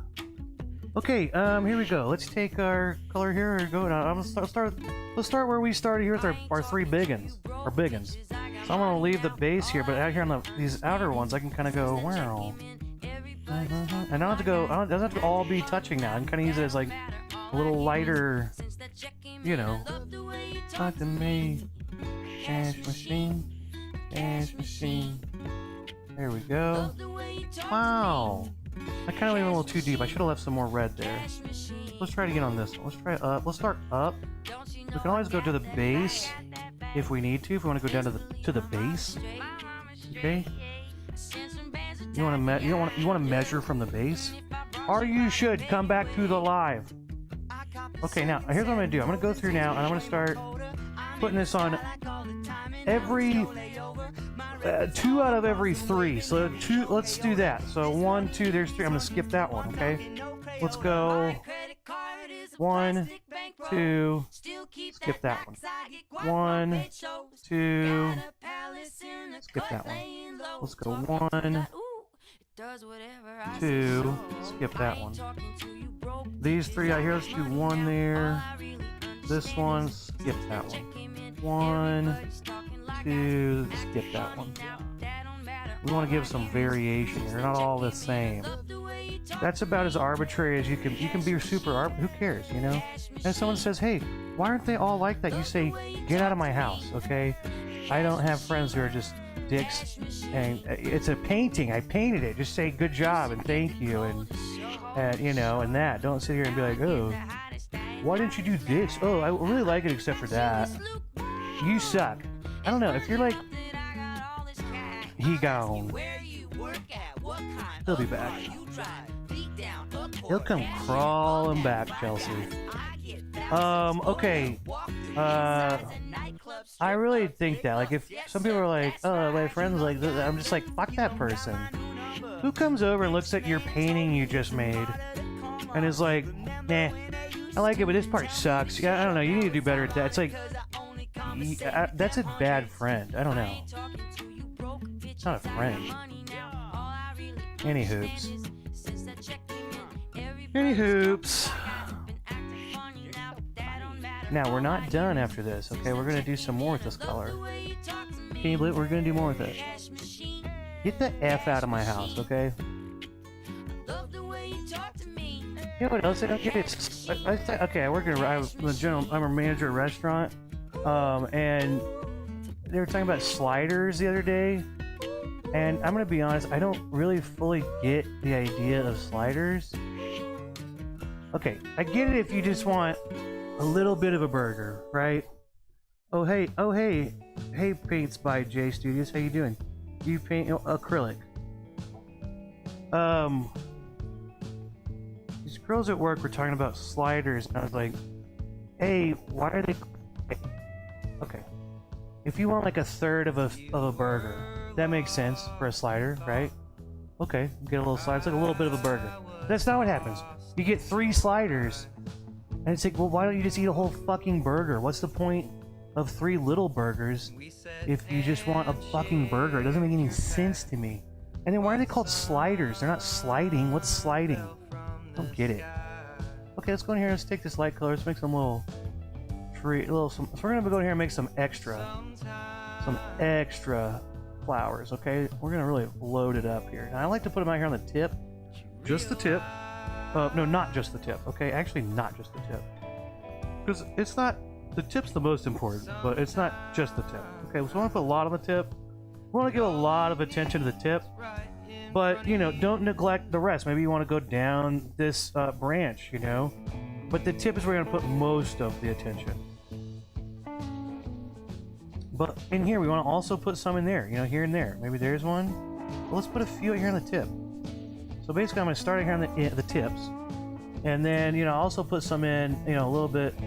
Okay, here we go. Let's take our color here or go. I'm gonna start. Let's start where we started here with our three biggins. Our biggins. So I'm gonna leave the base here, but out here on these outer ones, I can kind of go wow. And I don't have to go. It doesn't have to all be touching now. I can kind of use it as like a little lighter. You know. Talk to me, cash machine, cash machine. There we go. Wow. I kind of went a little too deep. I should have left some more red there. Let's try it again on this one. Let's try up. Let's start up. We can always go to the base if we need to. If we want to go down to the base. Okay. You want to measure from the base, or you should come back to the live. Okay. Now here's what I'm gonna do. I'm gonna go through now, and I'm gonna start putting this on every. 2 out of every 3. So 2. Let's do that. So 1, 2. There's 3. I'm gonna skip that one. Okay. Let's go. 1, 2. Skip that one. 1, 2. Skip that one. Let's go 1, 2. Skip that one. These 3 out here. Let's do 1 there. This one. Skip that one. 1, 2, skip that one. We want to give some variation. They're not all the same. That's about as arbitrary as you can. You can be super who cares, you know? And someone says, hey, why aren't they all like that? You say, get out of my house, okay? I don't have friends who are just dicks. And it's a painting. I painted it. Just say good job and thank you and you know, and that. Don't sit here and be like, oh, why didn't you do this? Oh, I really like it except for that. You suck. I don't know, if you're like, he gone. He'll be back. He'll come crawling back, Chelsea. Okay. I really think that, like, if some people are like, oh, my friend's like this, I'm just like, fuck that person. Who comes over and looks at your painting you just made and is like, nah, I like it, but this part sucks. Yeah, I don't know, you need to do better at that. It's like, that's a bad friend. I don't know. It's not a friend. Any hoops. Any hoops. Now, we're not done after this, okay? We're going to do some more with this color. Can you believe it? We're going to do more with it. Get the F out of my house, okay? You know what else I don't get? Okay, I'm a manager at a restaurant. And they were talking about sliders the other day, And I'm gonna be honest, I don't really fully get the idea of sliders. Okay, I get it if you just want a little bit of a burger, right? Oh hey, hey Paints by J Studios, how you doing? You paint acrylic. These girls at work were talking about sliders, and I was like, hey, why are they... Okay. If you want like a third of a burger, that makes sense for a slider, right? Okay, get a little slider. It's like a little bit of a burger. That's not what happens. You get 3 sliders, and it's like, well, why don't you just eat a whole fucking burger? What's the point of 3 little burgers if you just want a fucking burger? It doesn't make any sense to me. And then why are they called sliders? They're not sliding. What's sliding? I don't get it. Okay, let's go in here. Let's take this light color. Let's make some little tree. So we're gonna go in here and make some extra flowers. Okay, we're gonna really load it up here. And I like to put them out here on the tip, just the tip. No, not just the tip. Okay, actually, not just the tip, because it's not. The tip's the most important, but it's not just the tip. Okay, so we want to put a lot on the tip. We want to give a lot of attention to the tip, but you know, don't neglect the rest. Maybe you want to go down this branch, you know, but the tip is where you're going to put most of the attention. But in here, we want to also put some in there, you know, here and there. Maybe there's one. Well, let's put a few here on the tip. So basically, I'm going to start here on the tips, and then you know, also put some in, you know, a little bit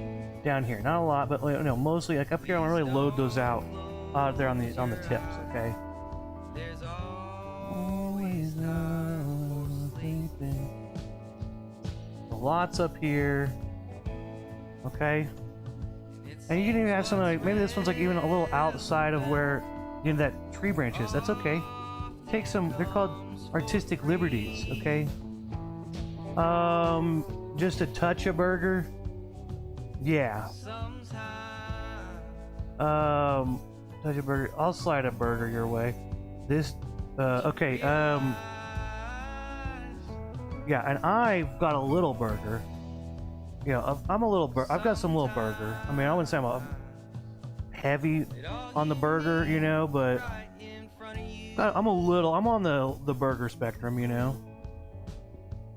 down here. Not a lot, but you know, mostly like up here. I want to really load those out there on the tips. Okay. Always lots up here. Okay. And you can even have something like, maybe this one's like even a little outside of where, you know, that tree branch is. That's okay. Take some, they're called artistic liberties, okay? Just a touch of burger. Yeah. Touch a burger. I'll slide a burger your way. This, okay, yeah, and I've got a little burger. You know, I've got some little burger. I mean, I wouldn't say I'm a heavy on the burger, you know, but I'm on the burger spectrum, you know.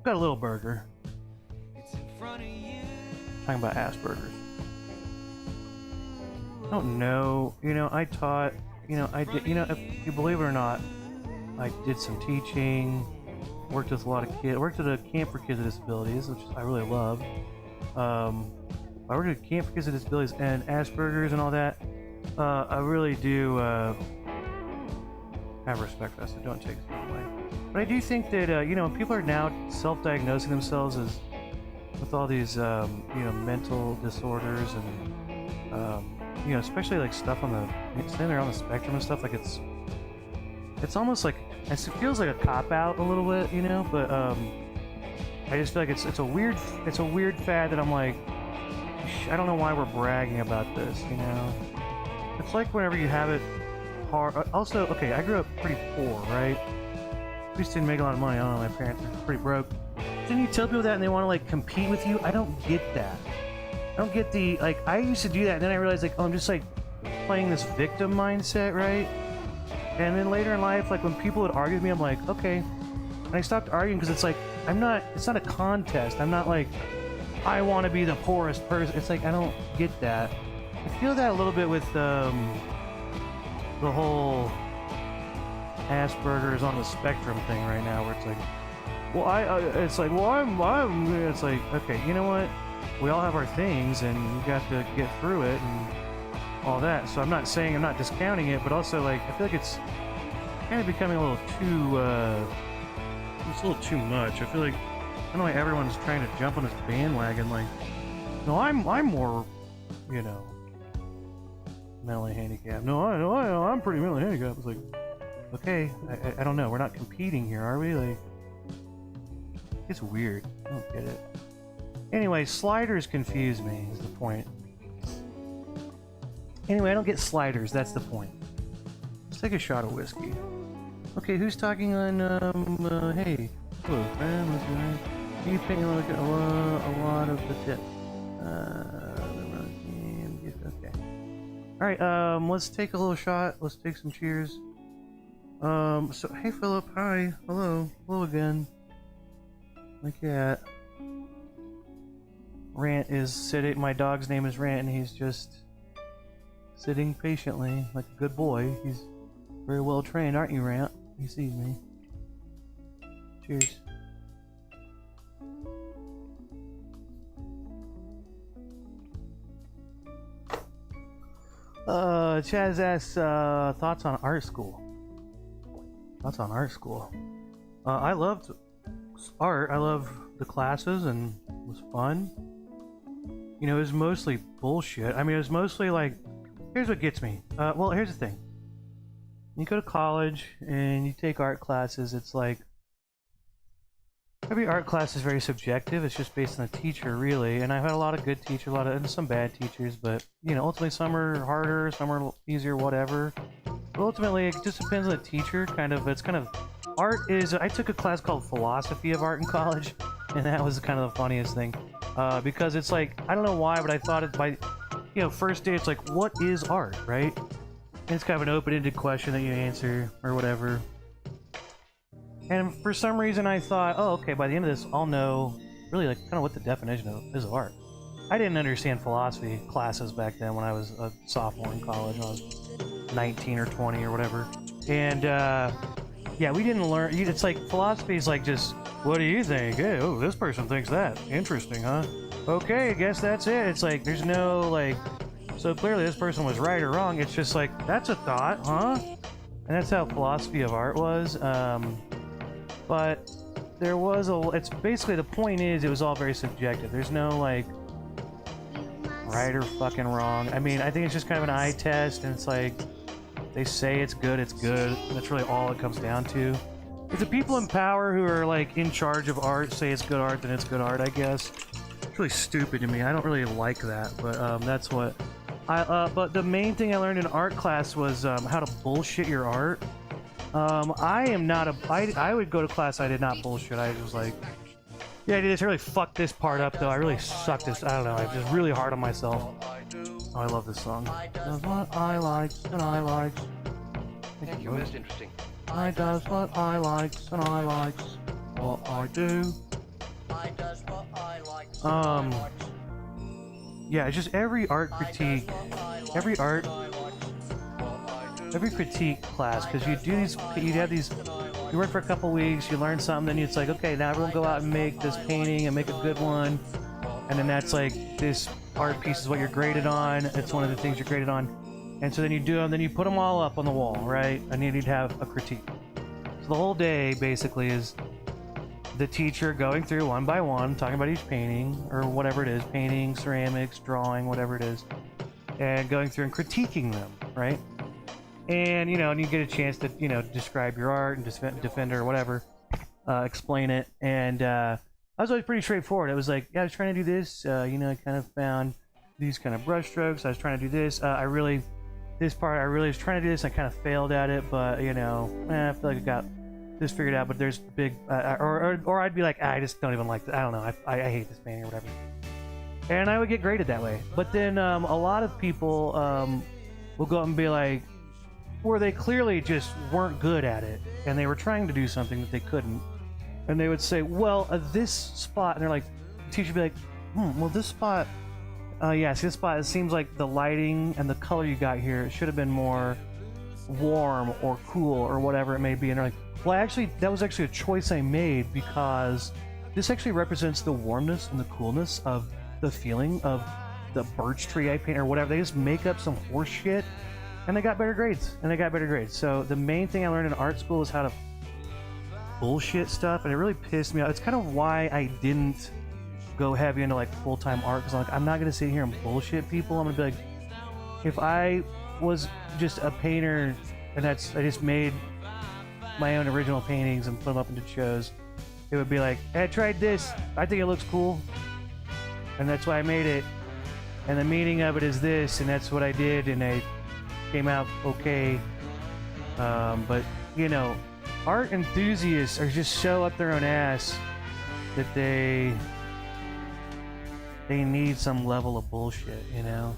Got a little burger. Talking about Asperger's. I don't know, you know, I taught, you know, I did, you know, if you believe it or not, I did some teaching, worked with a lot of kids, worked at a camp for kids with disabilities, which I really love. I worked at a camp for kids with disabilities and Asperger's and all that. I really do have respect for that, so don't take it away. But I do think that, you know, people are now self-diagnosing themselves as with all these, you know, mental disorders and, you know, especially like stuff on the, saying they're on the spectrum and stuff, like it's almost like, it feels like a cop-out a little bit, you know, but, I just feel like it's a weird fad that I'm like, I don't know why we're bragging about this, you know? It's like whenever you have it hard. Also, okay, I grew up pretty poor, right? We just didn't make a lot of money. I don't know, my parents are pretty broke. Then you tell people that and they want to like compete with you. I don't get that. I don't get the, like, I used to do that and then I realized like, oh, I'm just like playing this victim mindset, right? And then later in life, like when people would argue with me, I'm like, okay. And I stopped arguing because it's like, it's not a contest. I'm not like, I want to be the poorest person. It's like, I don't get that. I feel that a little bit with the whole Asperger's on the spectrum thing right now, where it's like, well, it's like, well, it's like, okay, you know what? We all have our things, and you got to get through it and all that. So I'm not saying I'm not discounting it, but also like, I feel like it's kind of becoming a little too, it's a little too much. I feel like, I don't know why everyone's trying to jump on this bandwagon. Like, no, I'm more, you know, mentally handicapped. No, I'm pretty mentally handicapped. It's like, okay, I don't know. We're not competing here, are we? Like, it's weird. I don't get it. Anyway, sliders confuse me, is the point. Anyway, I don't get sliders. That's the point. Let's take a shot of whiskey. Okay, who's talking on, hey. Hello, friend. What's your name? You paint a lot of the tips. Okay. Alright, let's take a little shot. Let's take some cheers. So hey Philip, hi, hello again. My cat Rant is sitting. My dog's name is Rant, and he's just sitting patiently like a good boy. He's very well trained, aren't you, Rant? He sees me. Cheers. Chaz asks, thoughts on art school. Thoughts on art school. I loved art. I love the classes, and it was fun. You know, it was mostly bullshit. I mean, it was mostly like, here's what gets me. Well, here's the thing. You go to college and you take art classes, it's like, every art class is very subjective. It's just based on the teacher, really. And I've had a lot of good teachers, and some bad teachers, but, you know, ultimately some are harder, some are easier, whatever. But ultimately, it just depends on the teacher, kind of. It's kind of, art is, I took a class called Philosophy of Art in college, and that was kind of the funniest thing. Because it's like, I don't know why, but I thought it by, you know, first day, it's like, what is art, right? And it's kind of an open-ended question that you answer, or whatever. And for some reason I thought, oh, okay, by the end of this, I'll know really like kind of what the definition is of art. I didn't understand philosophy classes back then when I was a sophomore in college, when I was 19 or 20 or whatever. And yeah, we didn't learn, it's like, philosophy is like just, what do you think? Hey, oh, this person thinks that. Interesting, huh? Okay, I guess that's it. It's like, there's no like, so clearly this person was right or wrong. It's just like, that's a thought, huh? And that's how philosophy of art was. But there was it's basically, the point is, it was all very subjective. There's no like right or fucking wrong. I mean, I think it's just kind of an eye test, and it's like, they say it's good, it's good. That's really all it comes down to. If the people in power who are like in charge of art say it's good art, then it's good art, I guess. It's really stupid to me. I don't really like that, but that's what but the main thing I learned in art class was how to bullshit your art. I am not a... I would go to class, I did not bullshit. I was like, yeah, I did this. I really fucked this part up, though. I really sucked this. I don't know. I was just really hard on myself. Oh, I love this song. Does what I like, and I like. Thank you, most interesting. I does what I likes, and I likes what I do. I does what I like. Yeah, it's just every art critique, every critique class, because you do these, you have these, you work for a couple weeks, you learn something, then it's like, okay, now everyone go out and make this painting and make a good one, and then that's like, this art piece is what you're graded on, it's one of the things you're graded on, and so then you do them, then you put them all up on the wall, right, and you need to have a critique. So the whole day, basically, is the teacher going through one by one, talking about each painting, or whatever it is, painting, ceramics, drawing, whatever it is, and going through and critiquing them, right? And, you know, and you get a chance to, you know, describe your art and defend it or whatever, explain it, and I was always pretty straightforward. It was like, yeah, I was trying to do this, you know, I kind of found these kind of brush strokes, I was trying to do this, this part, I really was trying to do this, I kind of failed at it, but, you know, I feel like I got this figured out, but there's big, or I'd be like, I just don't even like this, I don't know, I hate this painting or whatever. And I would get graded that way. But then a lot of people will go up and be like, where they clearly just weren't good at it, and they were trying to do something that they couldn't, and they would say, well, this spot, and they're like, the teacher would be like, well, this spot, yeah, see this spot, it seems like the lighting and the color you got here should have been more warm or cool or whatever it may be. And they're like, well, actually, that was actually a choice I made because this actually represents the warmness and the coolness of the feeling of the birch tree I paint or whatever. They just make up some horse shit, and they got better grades, So the main thing I learned in art school is how to bullshit stuff, and it really pissed me off. It's kind of why I didn't go heavy into like full-time art, because I'm not gonna sit here and bullshit people. I'm gonna be like, if I was just a painter and I just made my own original paintings and put them up into shows, it would be like, hey, I tried this, I think it looks cool, and that's why I made it, and the meaning of it is this, and that's what I did, and I came out okay. But you know, art enthusiasts are just so up their own ass that they need some level of bullshit, you know.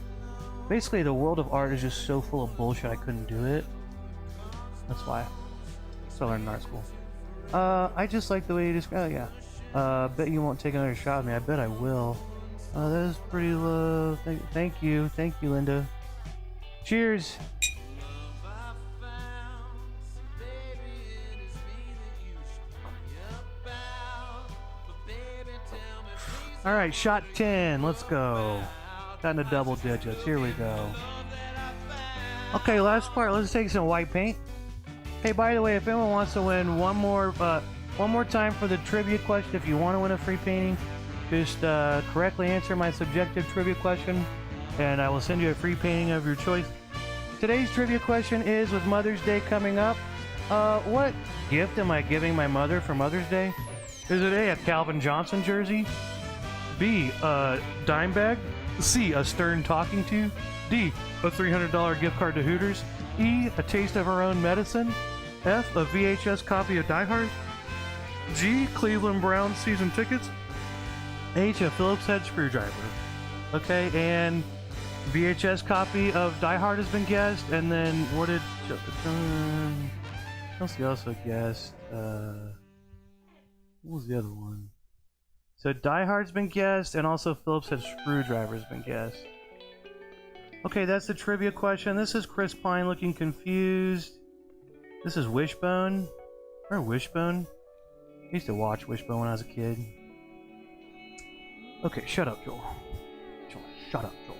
Basically, the world of art is just so full of bullshit, I couldn't do it. That's why. still learning art school. I just like the way you describe. Oh, yeah. Bet you won't take another shot at me. I bet I will. That is pretty low. Thank you, Linda. Cheers. All right, shot 10. Let's go. Got into double digits. Here we go. Okay, last part. Let's take some white paint. Hey, by the way, if anyone wants to win one more time for the trivia question, if you want to win a free painting, just correctly answer my subjective trivia question, and I will send you a free painting of your choice. Today's trivia question is, with Mother's Day coming up, what gift am I giving my mother for Mother's Day? Is it A, a Calvin Johnson jersey? B, a dime bag? C, a Stern talking to? D, a $300 gift card to Hooters? E, a taste of her own medicine? F, a VHS copy of Die Hard? G, Cleveland Browns season tickets? H, a Phillips head screwdriver. Okay, and VHS copy of Die Hard has been guessed, and then what did Chelsea also guessed? What was the other one? So Die Hard's been guessed, and also Phillips head screwdriver has been guessed. Okay, that's the trivia question. This is Chris Pine looking confused. This is Wishbone. Or Wishbone. I used to watch Wishbone when I was a kid. Okay, shut up, Joel. Shut up, Joel.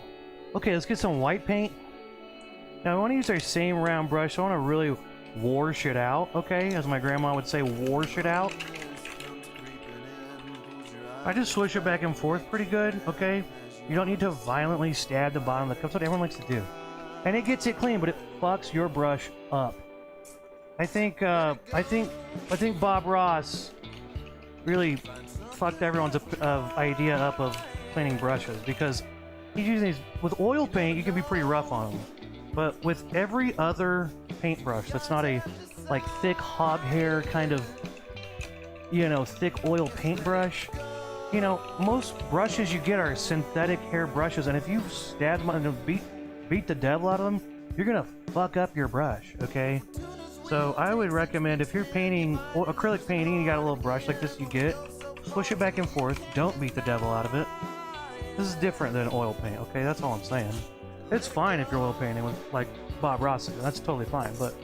Okay, let's get some white paint. Now, I want to use our same round brush. So I want to really wash it out, okay? As my grandma would say, wash it out. I just swish it back and forth pretty good, okay? You don't need to violently stab the bottom of the cup. That's what everyone likes to do. And it gets it clean, but it fucks your brush up. I think Bob Ross really fucked everyone's idea up of cleaning brushes, because he's using these with oil paint. You can be pretty rough on them, but with every other paintbrush that's not a like thick hog hair kind of, you know, thick oil paintbrush. You know, most brushes you get are synthetic hair brushes, and if you stab them and beat the devil out of them, you're gonna fuck up your brush, okay? So I would recommend, if you're painting acrylic painting, you got a little brush like this you get, push it back and forth, don't beat the devil out of it. This is different than oil paint, okay? That's all I'm saying. It's fine if you're oil painting with, like Bob Ross did, that's totally fine, but,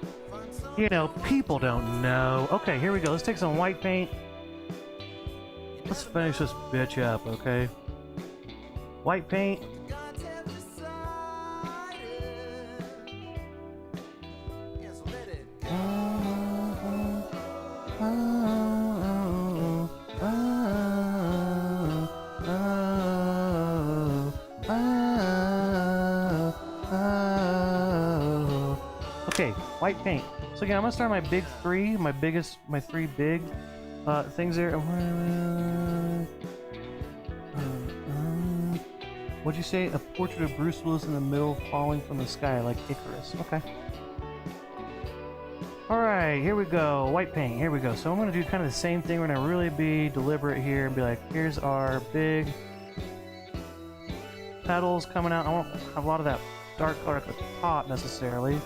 you know, people don't know. Okay, here we go, let's take some white paint. Let's finish this bitch up, okay? White paint. Okay, white paint. So again, I'm gonna start my big three, my three big things there. What'd you say? A portrait of Bruce Willis in the middle, falling from the sky like Icarus. Okay. Alright, here we go. White paint. Here we go. So I'm going to do kind of the same thing. We're going to really be deliberate here and be like, here's our big petals coming out. I won't have a lot of that dark color at the top necessarily.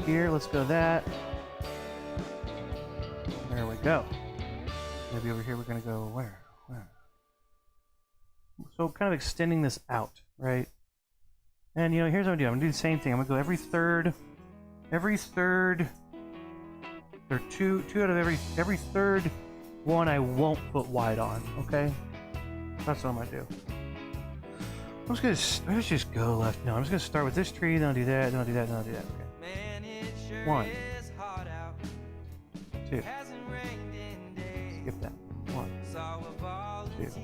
Here, let's go that. There we go. Maybe over here we're going to go where? So kind of extending this out, right? And you know, here's what I'm doing. I'm going to do the same thing. I'm going to go every third. There are two out of every third one I won't put white on, okay? That's what I'm going to do. Let's just go left. No, I'm just going to start with this tree, then I'll do that, then I'll do that, then I'll do that. Okay. 1, 2. Skip that. 1, 2. Skip that.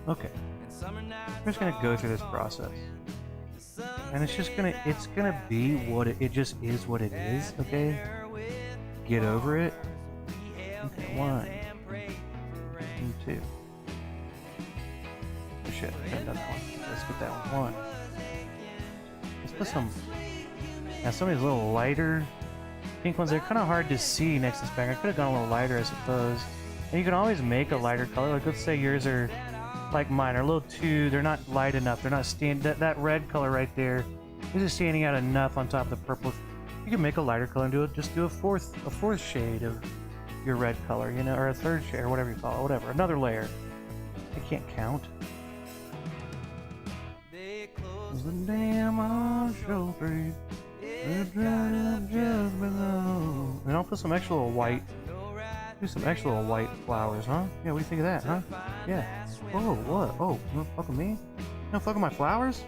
Okay. I'm just gonna go through this process, and it's gonna be what it just is what it is. Okay. Get over it. Okay. 1, 2. Oh shit! I haven't done that one. Let's get that one. 1. Let's put some. Now some of these little lighter pink ones. They're kind of hard to see next to this bag. I could have gone a little lighter, I suppose. And you can always make a lighter color. Like let's say yours are like mine are a little too, they're not light enough. They're not that red color right there is just standing out enough on top of the purple. You can make a lighter color and do it, just do a fourth shade of your red color, you know, or a third shade, or whatever you call it, whatever, another layer. I can't count. The damn on show free. Just below. And I'll put some extra little white. Do some extra little white flowers, huh? Yeah, what do you think of that, huh? Yeah. Oh, what? Oh, you don't fuck with me? You don't fuck with my flowers?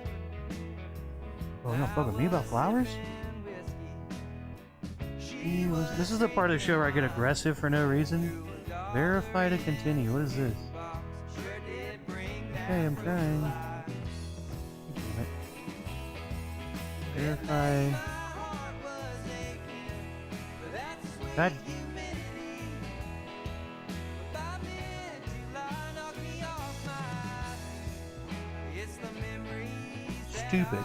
Oh, you don't fuck with me about flowers? This is the part of the show where I get aggressive for no reason. Verify to continue. What is this? Okay, I'm trying. Verify. God. Stupid.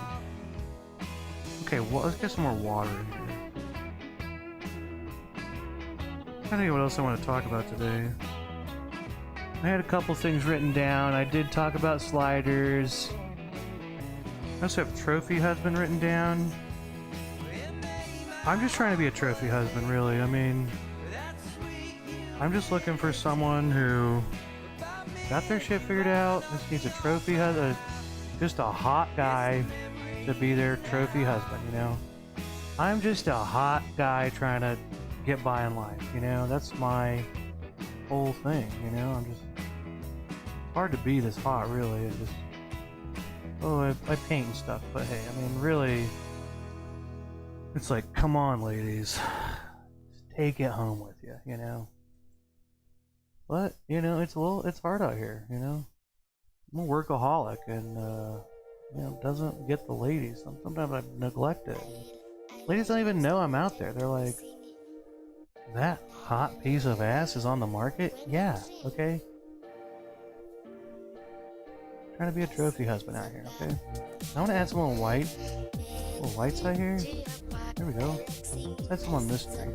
Okay, well, let's get some more water in here. I don't know what else I want to talk about today. I had a couple things written down. I did talk about sliders. I also have trophy husband written down. I'm just trying to be a trophy husband, really. I mean, I'm just looking for someone who got their shit figured out. Just needs a trophy husband, just a hot guy to be their trophy husband, you know? I'm just a hot guy trying to get by in life, you know? That's my whole thing, you know? I'm just... It's hard to be this hot, really. It just... Oh, I paint and stuff, but hey, I mean, really... It's like, come on, ladies. Just take it home with you, you know? But, you know, it's hard out here, you know? I'm a workaholic and, you know, doesn't get the ladies. Sometimes I neglect it. Ladies don't even know I'm out there. They're like, that hot piece of ass is on the market? Yeah, okay? Trying to be a trophy husband out here, okay? I want to add some little whites out here. There we go. Let's add some on this tree.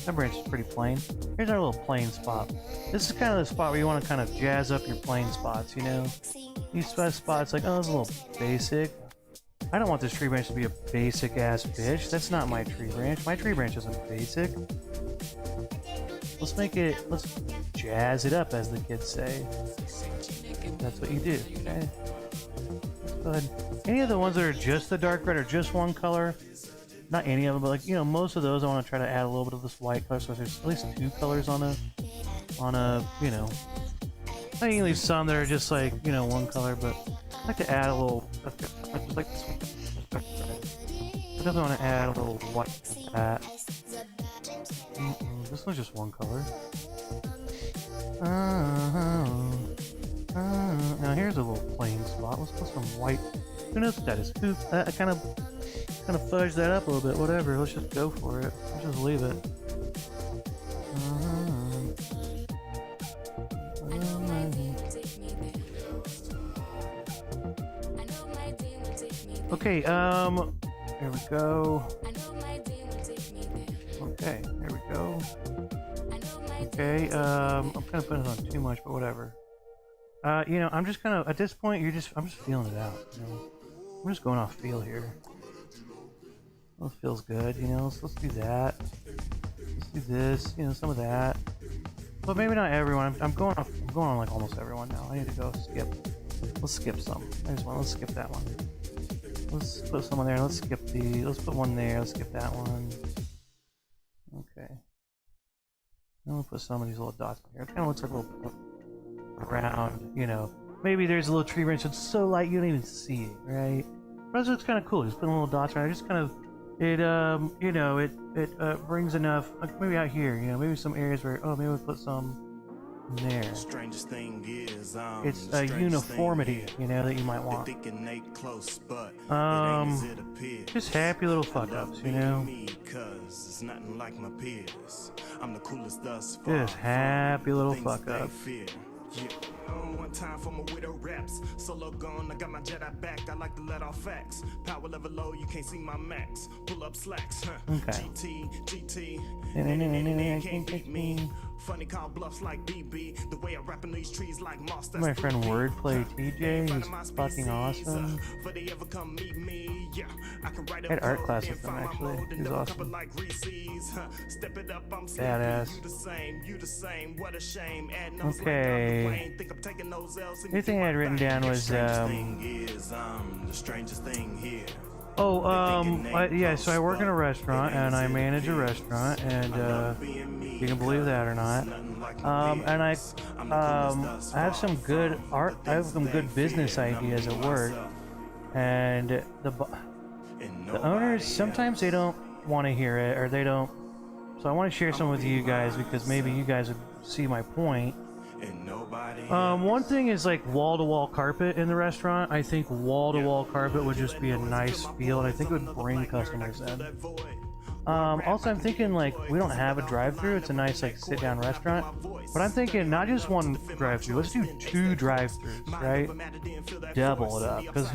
That branch is pretty plain. Here's our little plain spot. This is kind of the spot where you want to kind of jazz up your plain spots, you know? These spots like, oh, it's a little basic. I don't want this tree branch to be a basic ass bitch. That's not my tree branch. My tree branch isn't basic. Let's jazz it up, as the kids say. That's what you do, okay? Let's go ahead. Any of the ones that are just the dark red or just one color, not any of them, but like, you know, most of those I want to try to add a little bit of this white color, so there's at least two colors on a, you know, I think at least some that are just like, you know, one color, but I like to add a little, just like this one. I definitely want to add a little white to that. This one's just one color. Now here's a little plain spot. Let's put some white. Who knows what that is? I kind of fudge that up a little bit. Whatever. Let's just go for it. Let's just leave it. Okay. There we go. Okay. There we go. Okay. I'm kind of putting it on too much, but whatever. You know, I'm just kind of, at this point, I'm just feeling it out, you know? I'm just going off feel here. Well, it feels good, you know? Let's do that. Let's do this, you know, some of that. But maybe not everyone. I'm going on like almost everyone now. I need to go skip. Let's skip some. There's one. Let's skip that one. Let's put some on there. Let's skip let's put one there. Let's skip that one. Okay. Then we'll put some of these little dots here. It kind of looks like a little around, you know, maybe there's a little tree branch that's so light you don't even see it, right? But it looks kind of cool. Just putting little dots around. It just kind of, you know, it brings enough, like maybe out here, you know, maybe some areas where, oh, maybe we'll put some in there. Strangest thing is, it's a uniformity, you know, that you might want. Just happy little fuck ups, you know. Just happy little fuck ups. One time for my widow raps. Solo gone, I got my Jedi back. I like to let off facts. Power level low, you can't see my max. Pull up slacks, huh? Okay. GT, can't beat me. Funny call bluffs like BB. The way I rap in these trees like moss. My friend Wordplay TJ, he's fucking awesome. Had art class with him actually. He's awesome. Badass. Okay. Anything I had written down was yeah, so I work in a restaurant and I manage a restaurant, and you can believe that or not. And I have some good art, I have some good business ideas at work, and the owners, sometimes they don't want to hear it, or they don't, so I want to share some with you guys because maybe you guys would see my point. One thing is like wall-to-wall carpet in the restaurant. I think wall-to-wall carpet would just be a nice feel, and I think it would bring customers in. Also, I'm thinking like we don't have a drive-thru. It's a nice like sit-down restaurant, but I'm thinking not just one drive-thru. Let's do 2 drive-thrus, right? Double it up, because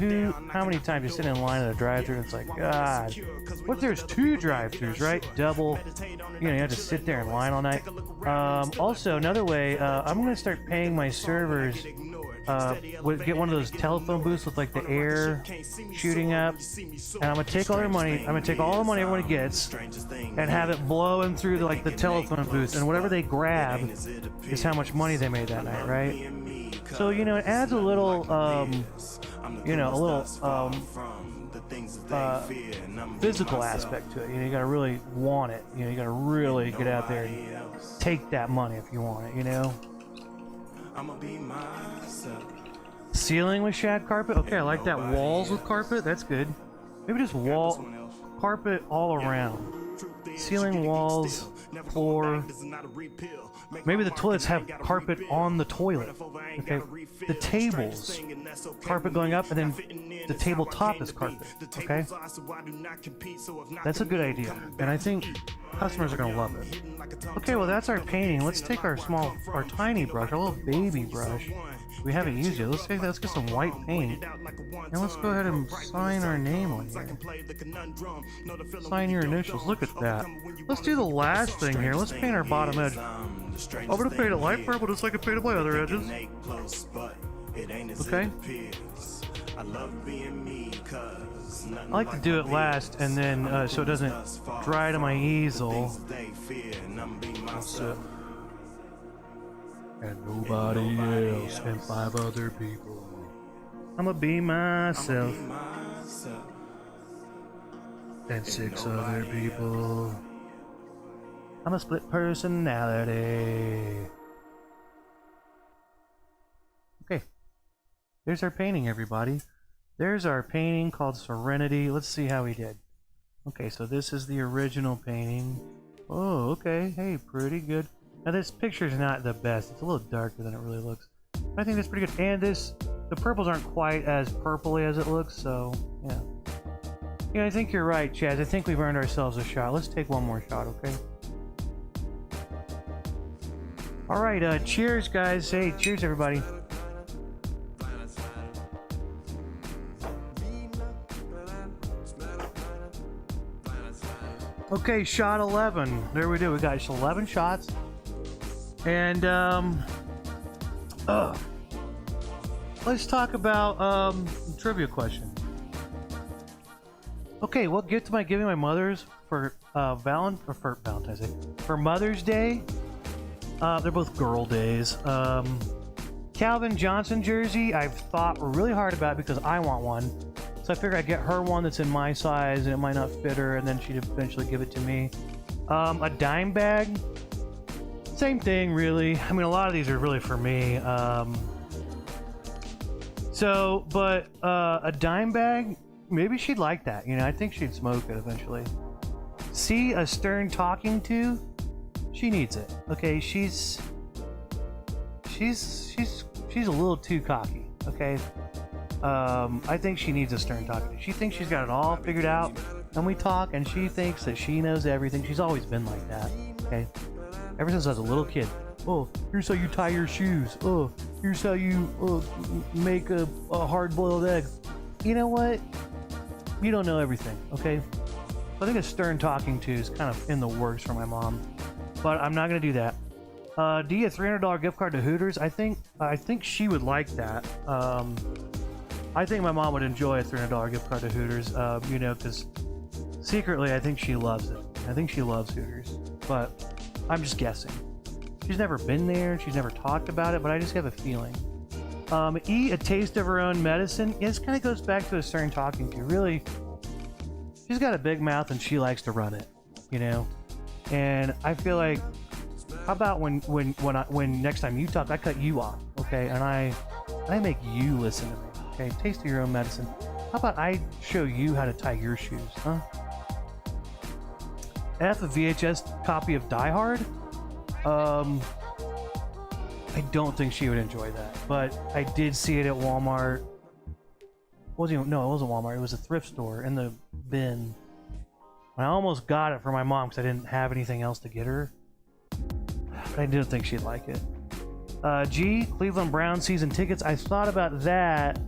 how many times you sit in line at a drive-thru and it's like, God, what if there's 2 drive-thrus, right? Double, you have to sit there in line all night. Also, another way, I'm gonna start paying my servers. Get one of those telephone booths with like the air shooting up, and I'm gonna take all their money. I'm gonna take all the money everyone gets and have it blowing through the telephone booth, and whatever they grab is how much money they made that night, right? So it adds a little, physical aspect to it. You gotta really want it. You gotta really get out there and take that money if you want it. Ceiling with shag carpet. Okay, I like that. Walls with carpet. That's good. Maybe just wall carpet all around. Ceiling, walls, floor. Maybe the toilets have carpet on the toilet. Okay, the tables, carpet going up, and then the tabletop is carpet. Okay, that's a good idea, and I think customers are gonna love it. Okay, well that's our painting. Let's take our tiny brush, our little baby brush. We haven't used it. Let's get some white paint, and let's go ahead and sign our name on here. Sign your initials. Look at that. Let's do the last thing here. Let's paint our bottom edge. I'm gonna paint it light purple just like I painted my other edges. Okay. I like to do it last, and then so it doesn't dry to my easel. That's it. And nobody else, and 5 other people. I'ma be myself. And 6 other people. I'm a split personality. Okay. There's our painting, everybody. There's our painting called Serenity. Let's see how we did. Okay, so this is the original painting. Oh, okay. Hey, pretty good. Now this picture's not the best. It's a little darker than it really looks. I think that's pretty good. And the purples aren't quite as purpley as it looks, so yeah. Yeah, I think you're right, Chaz. I think we've earned ourselves a shot. Let's take one more shot, okay? Alright, cheers, guys. Hey, cheers, everybody. Okay, shot 11. There we do. We got 11 shots. And, let's talk about, trivia question. Okay, what gift am I giving my mothers for, Valentine's Day? For Mother's Day? They're both girl days. Calvin Johnson jersey, I've thought really hard about because I want one. So I figured I'd get her one that's in my size and it might not fit her, and then she'd eventually give it to me. A dime bag. Same thing, really. I mean, a lot of these are really for me. A dime bag, maybe she'd like that. I think she'd smoke it eventually. See, a stern talking to, she needs it. Okay, she's a little too cocky. Okay, I think she needs a stern talking to. She thinks she's got it all figured out, and we talk, and she thinks that she knows everything. She's always been like that. Okay. Ever since I was a little kid. Oh, here's how you tie your shoes. Oh, here's how you make a hard-boiled egg. You know what? You don't know everything, okay? I think a stern talking to is kind of in the works for my mom. But I'm not going to do that. Do you a $300 gift card to Hooters? I think she would like that. I think my mom would enjoy a $300 gift card to Hooters. You know, because secretly I think she loves it. I think she loves Hooters, but I'm just guessing. She's never been there. She's never talked about it, but I just have a feeling. Eat a taste of her own medicine. Yeah, this kind of goes back to a certain talking to. Really, she's got a big mouth and she likes to run it, you know. And I feel like, how about when next time you talk, I cut you off, okay? And I make you listen to me, okay? Taste of your own medicine. How about I show you how to tie your shoes, huh? F, a VHS copy of Die Hard. I don't think she would enjoy that, but I did see it at Walmart. No, it wasn't Walmart. It was a thrift store in the bin. I almost got it for my mom because I didn't have anything else to get her. But I didn't think she'd like it. G, Cleveland Browns season tickets. I thought about that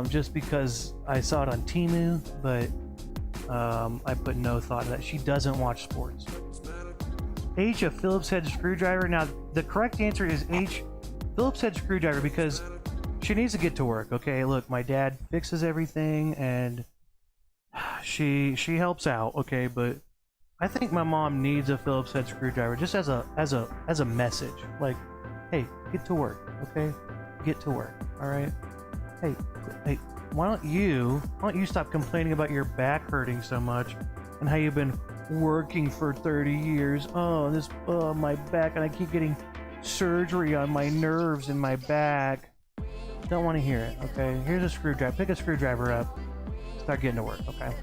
just because I saw it on Temu, but I put no thought to that. She doesn't watch sports. H, a Phillips head screwdriver. Now, the correct answer is H, Phillips head screwdriver, because she needs to get to work, okay? Look, my dad fixes everything, and she helps out, okay? But I think my mom needs a Phillips head screwdriver just as a message. Like, hey, get to work, okay? Get to work, all right? Hey, why don't you stop complaining about your back hurting so much and how you've been working for 30 years. My back, and I keep getting surgery on my nerves in my back. Don't want to hear it, okay? Here's a screwdriver. Pick a screwdriver up. Start getting to work, okay?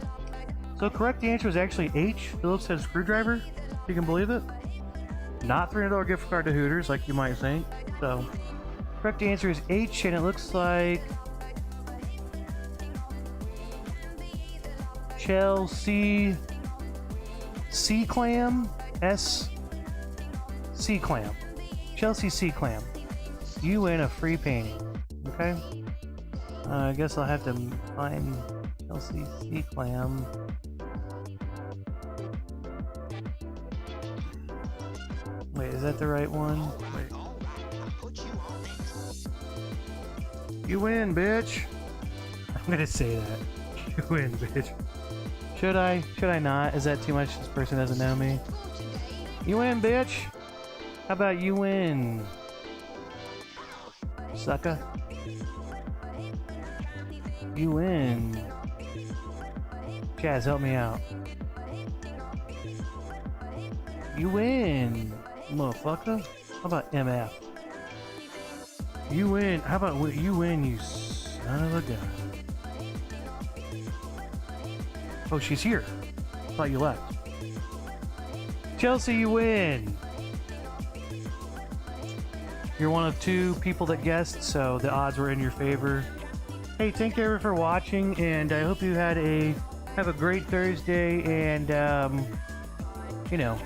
So correct answer is actually H, Phillips head screwdriver. You can believe it. Not $300 gift card to Hooters, like you might think. So correct answer is H, and it looks like Chelsea Sea Clam, Sea Clam, Chelsea Sea Clam. You win a free painting. Okay. I guess I'll have to find Chelsea Sea Clam. Wait, is that the right one? Wait. You win, bitch. I'm gonna say that. You win, bitch. Should I? Should I not? Is that too much? This person doesn't know me. You win, bitch. How about you win? Sucker. You win. Chaz, help me out. You win, motherfucker. How about MF? You win. How about you win, you son of a gun? Oh, she's here. Thought you left. Chelsea, you win. You're one of 2 people that guessed, so the odds were in your favor. Hey, thank you everyone for watching, and I hope you have a great Thursday, and you know,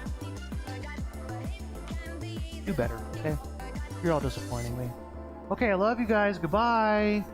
do better, okay? You're all disappointing me. Okay, I love you guys. Goodbye.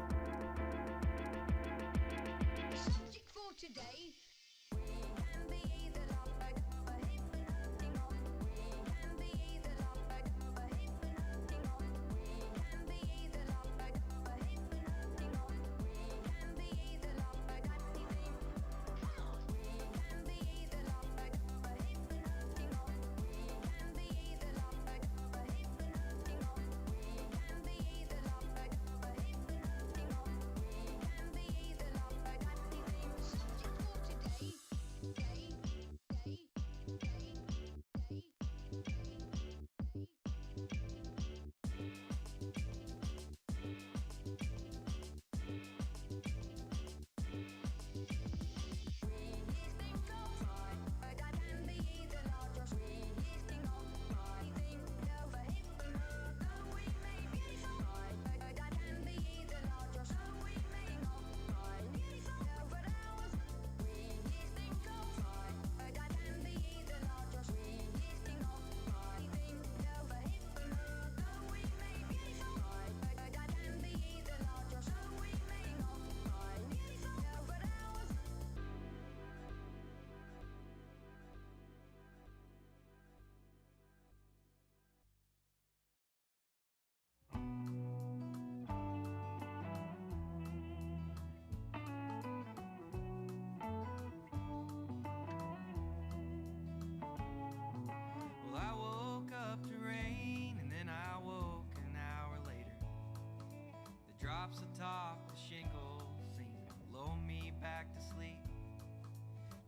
drops atop the shingles seem to lull me back to sleep.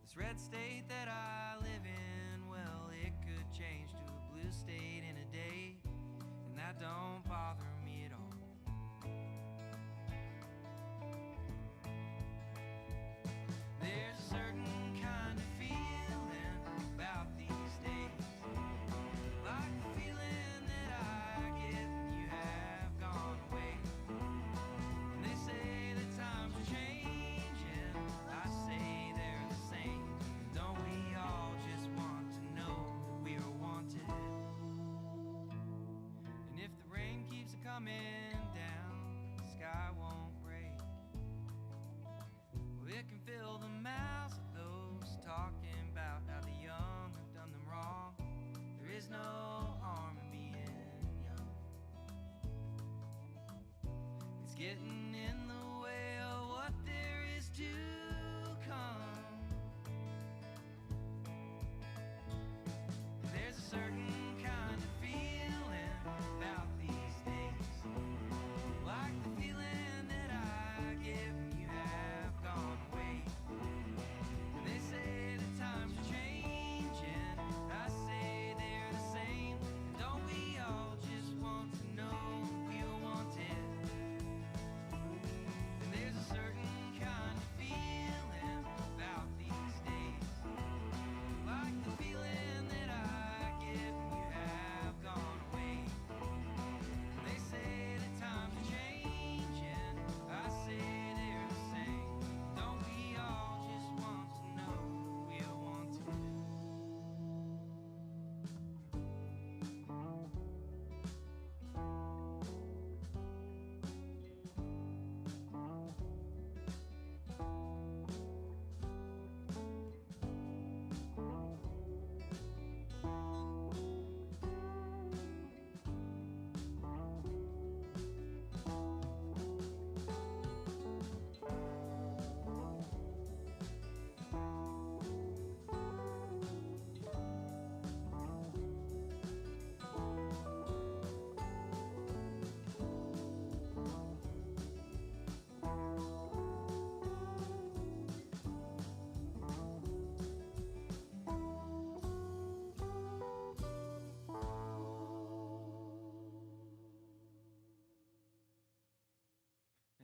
This red state that I live in, well, it could change to a blue state in a day, and that don't bother me at all. There's a certain kind of feeling about these days, like the feeling that I get when you have gone away. And they say that times are changing, I say they're the same. Don't we all just want to know that we are wanted? And if the rain keeps coming down, the sky won't break. Well, it can fill the mouths of those talking about how the young have done them wrong. There is no harm in being young. It's getting in the way of what there is to come. There's a certain kind of feeling about these days, like the feeling that I get when you have gone away. And they say that times are changing, I say they're the same. And don't we all just want to know we are wanted? And there's a certain kind of feeling about these days, like the feeling that I get when you have gone away. And they say that times are changing, I say they're the same. Don't we all just want to know we are wanted?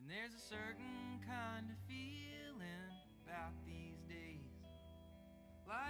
And there's a certain kind of feeling about these days, like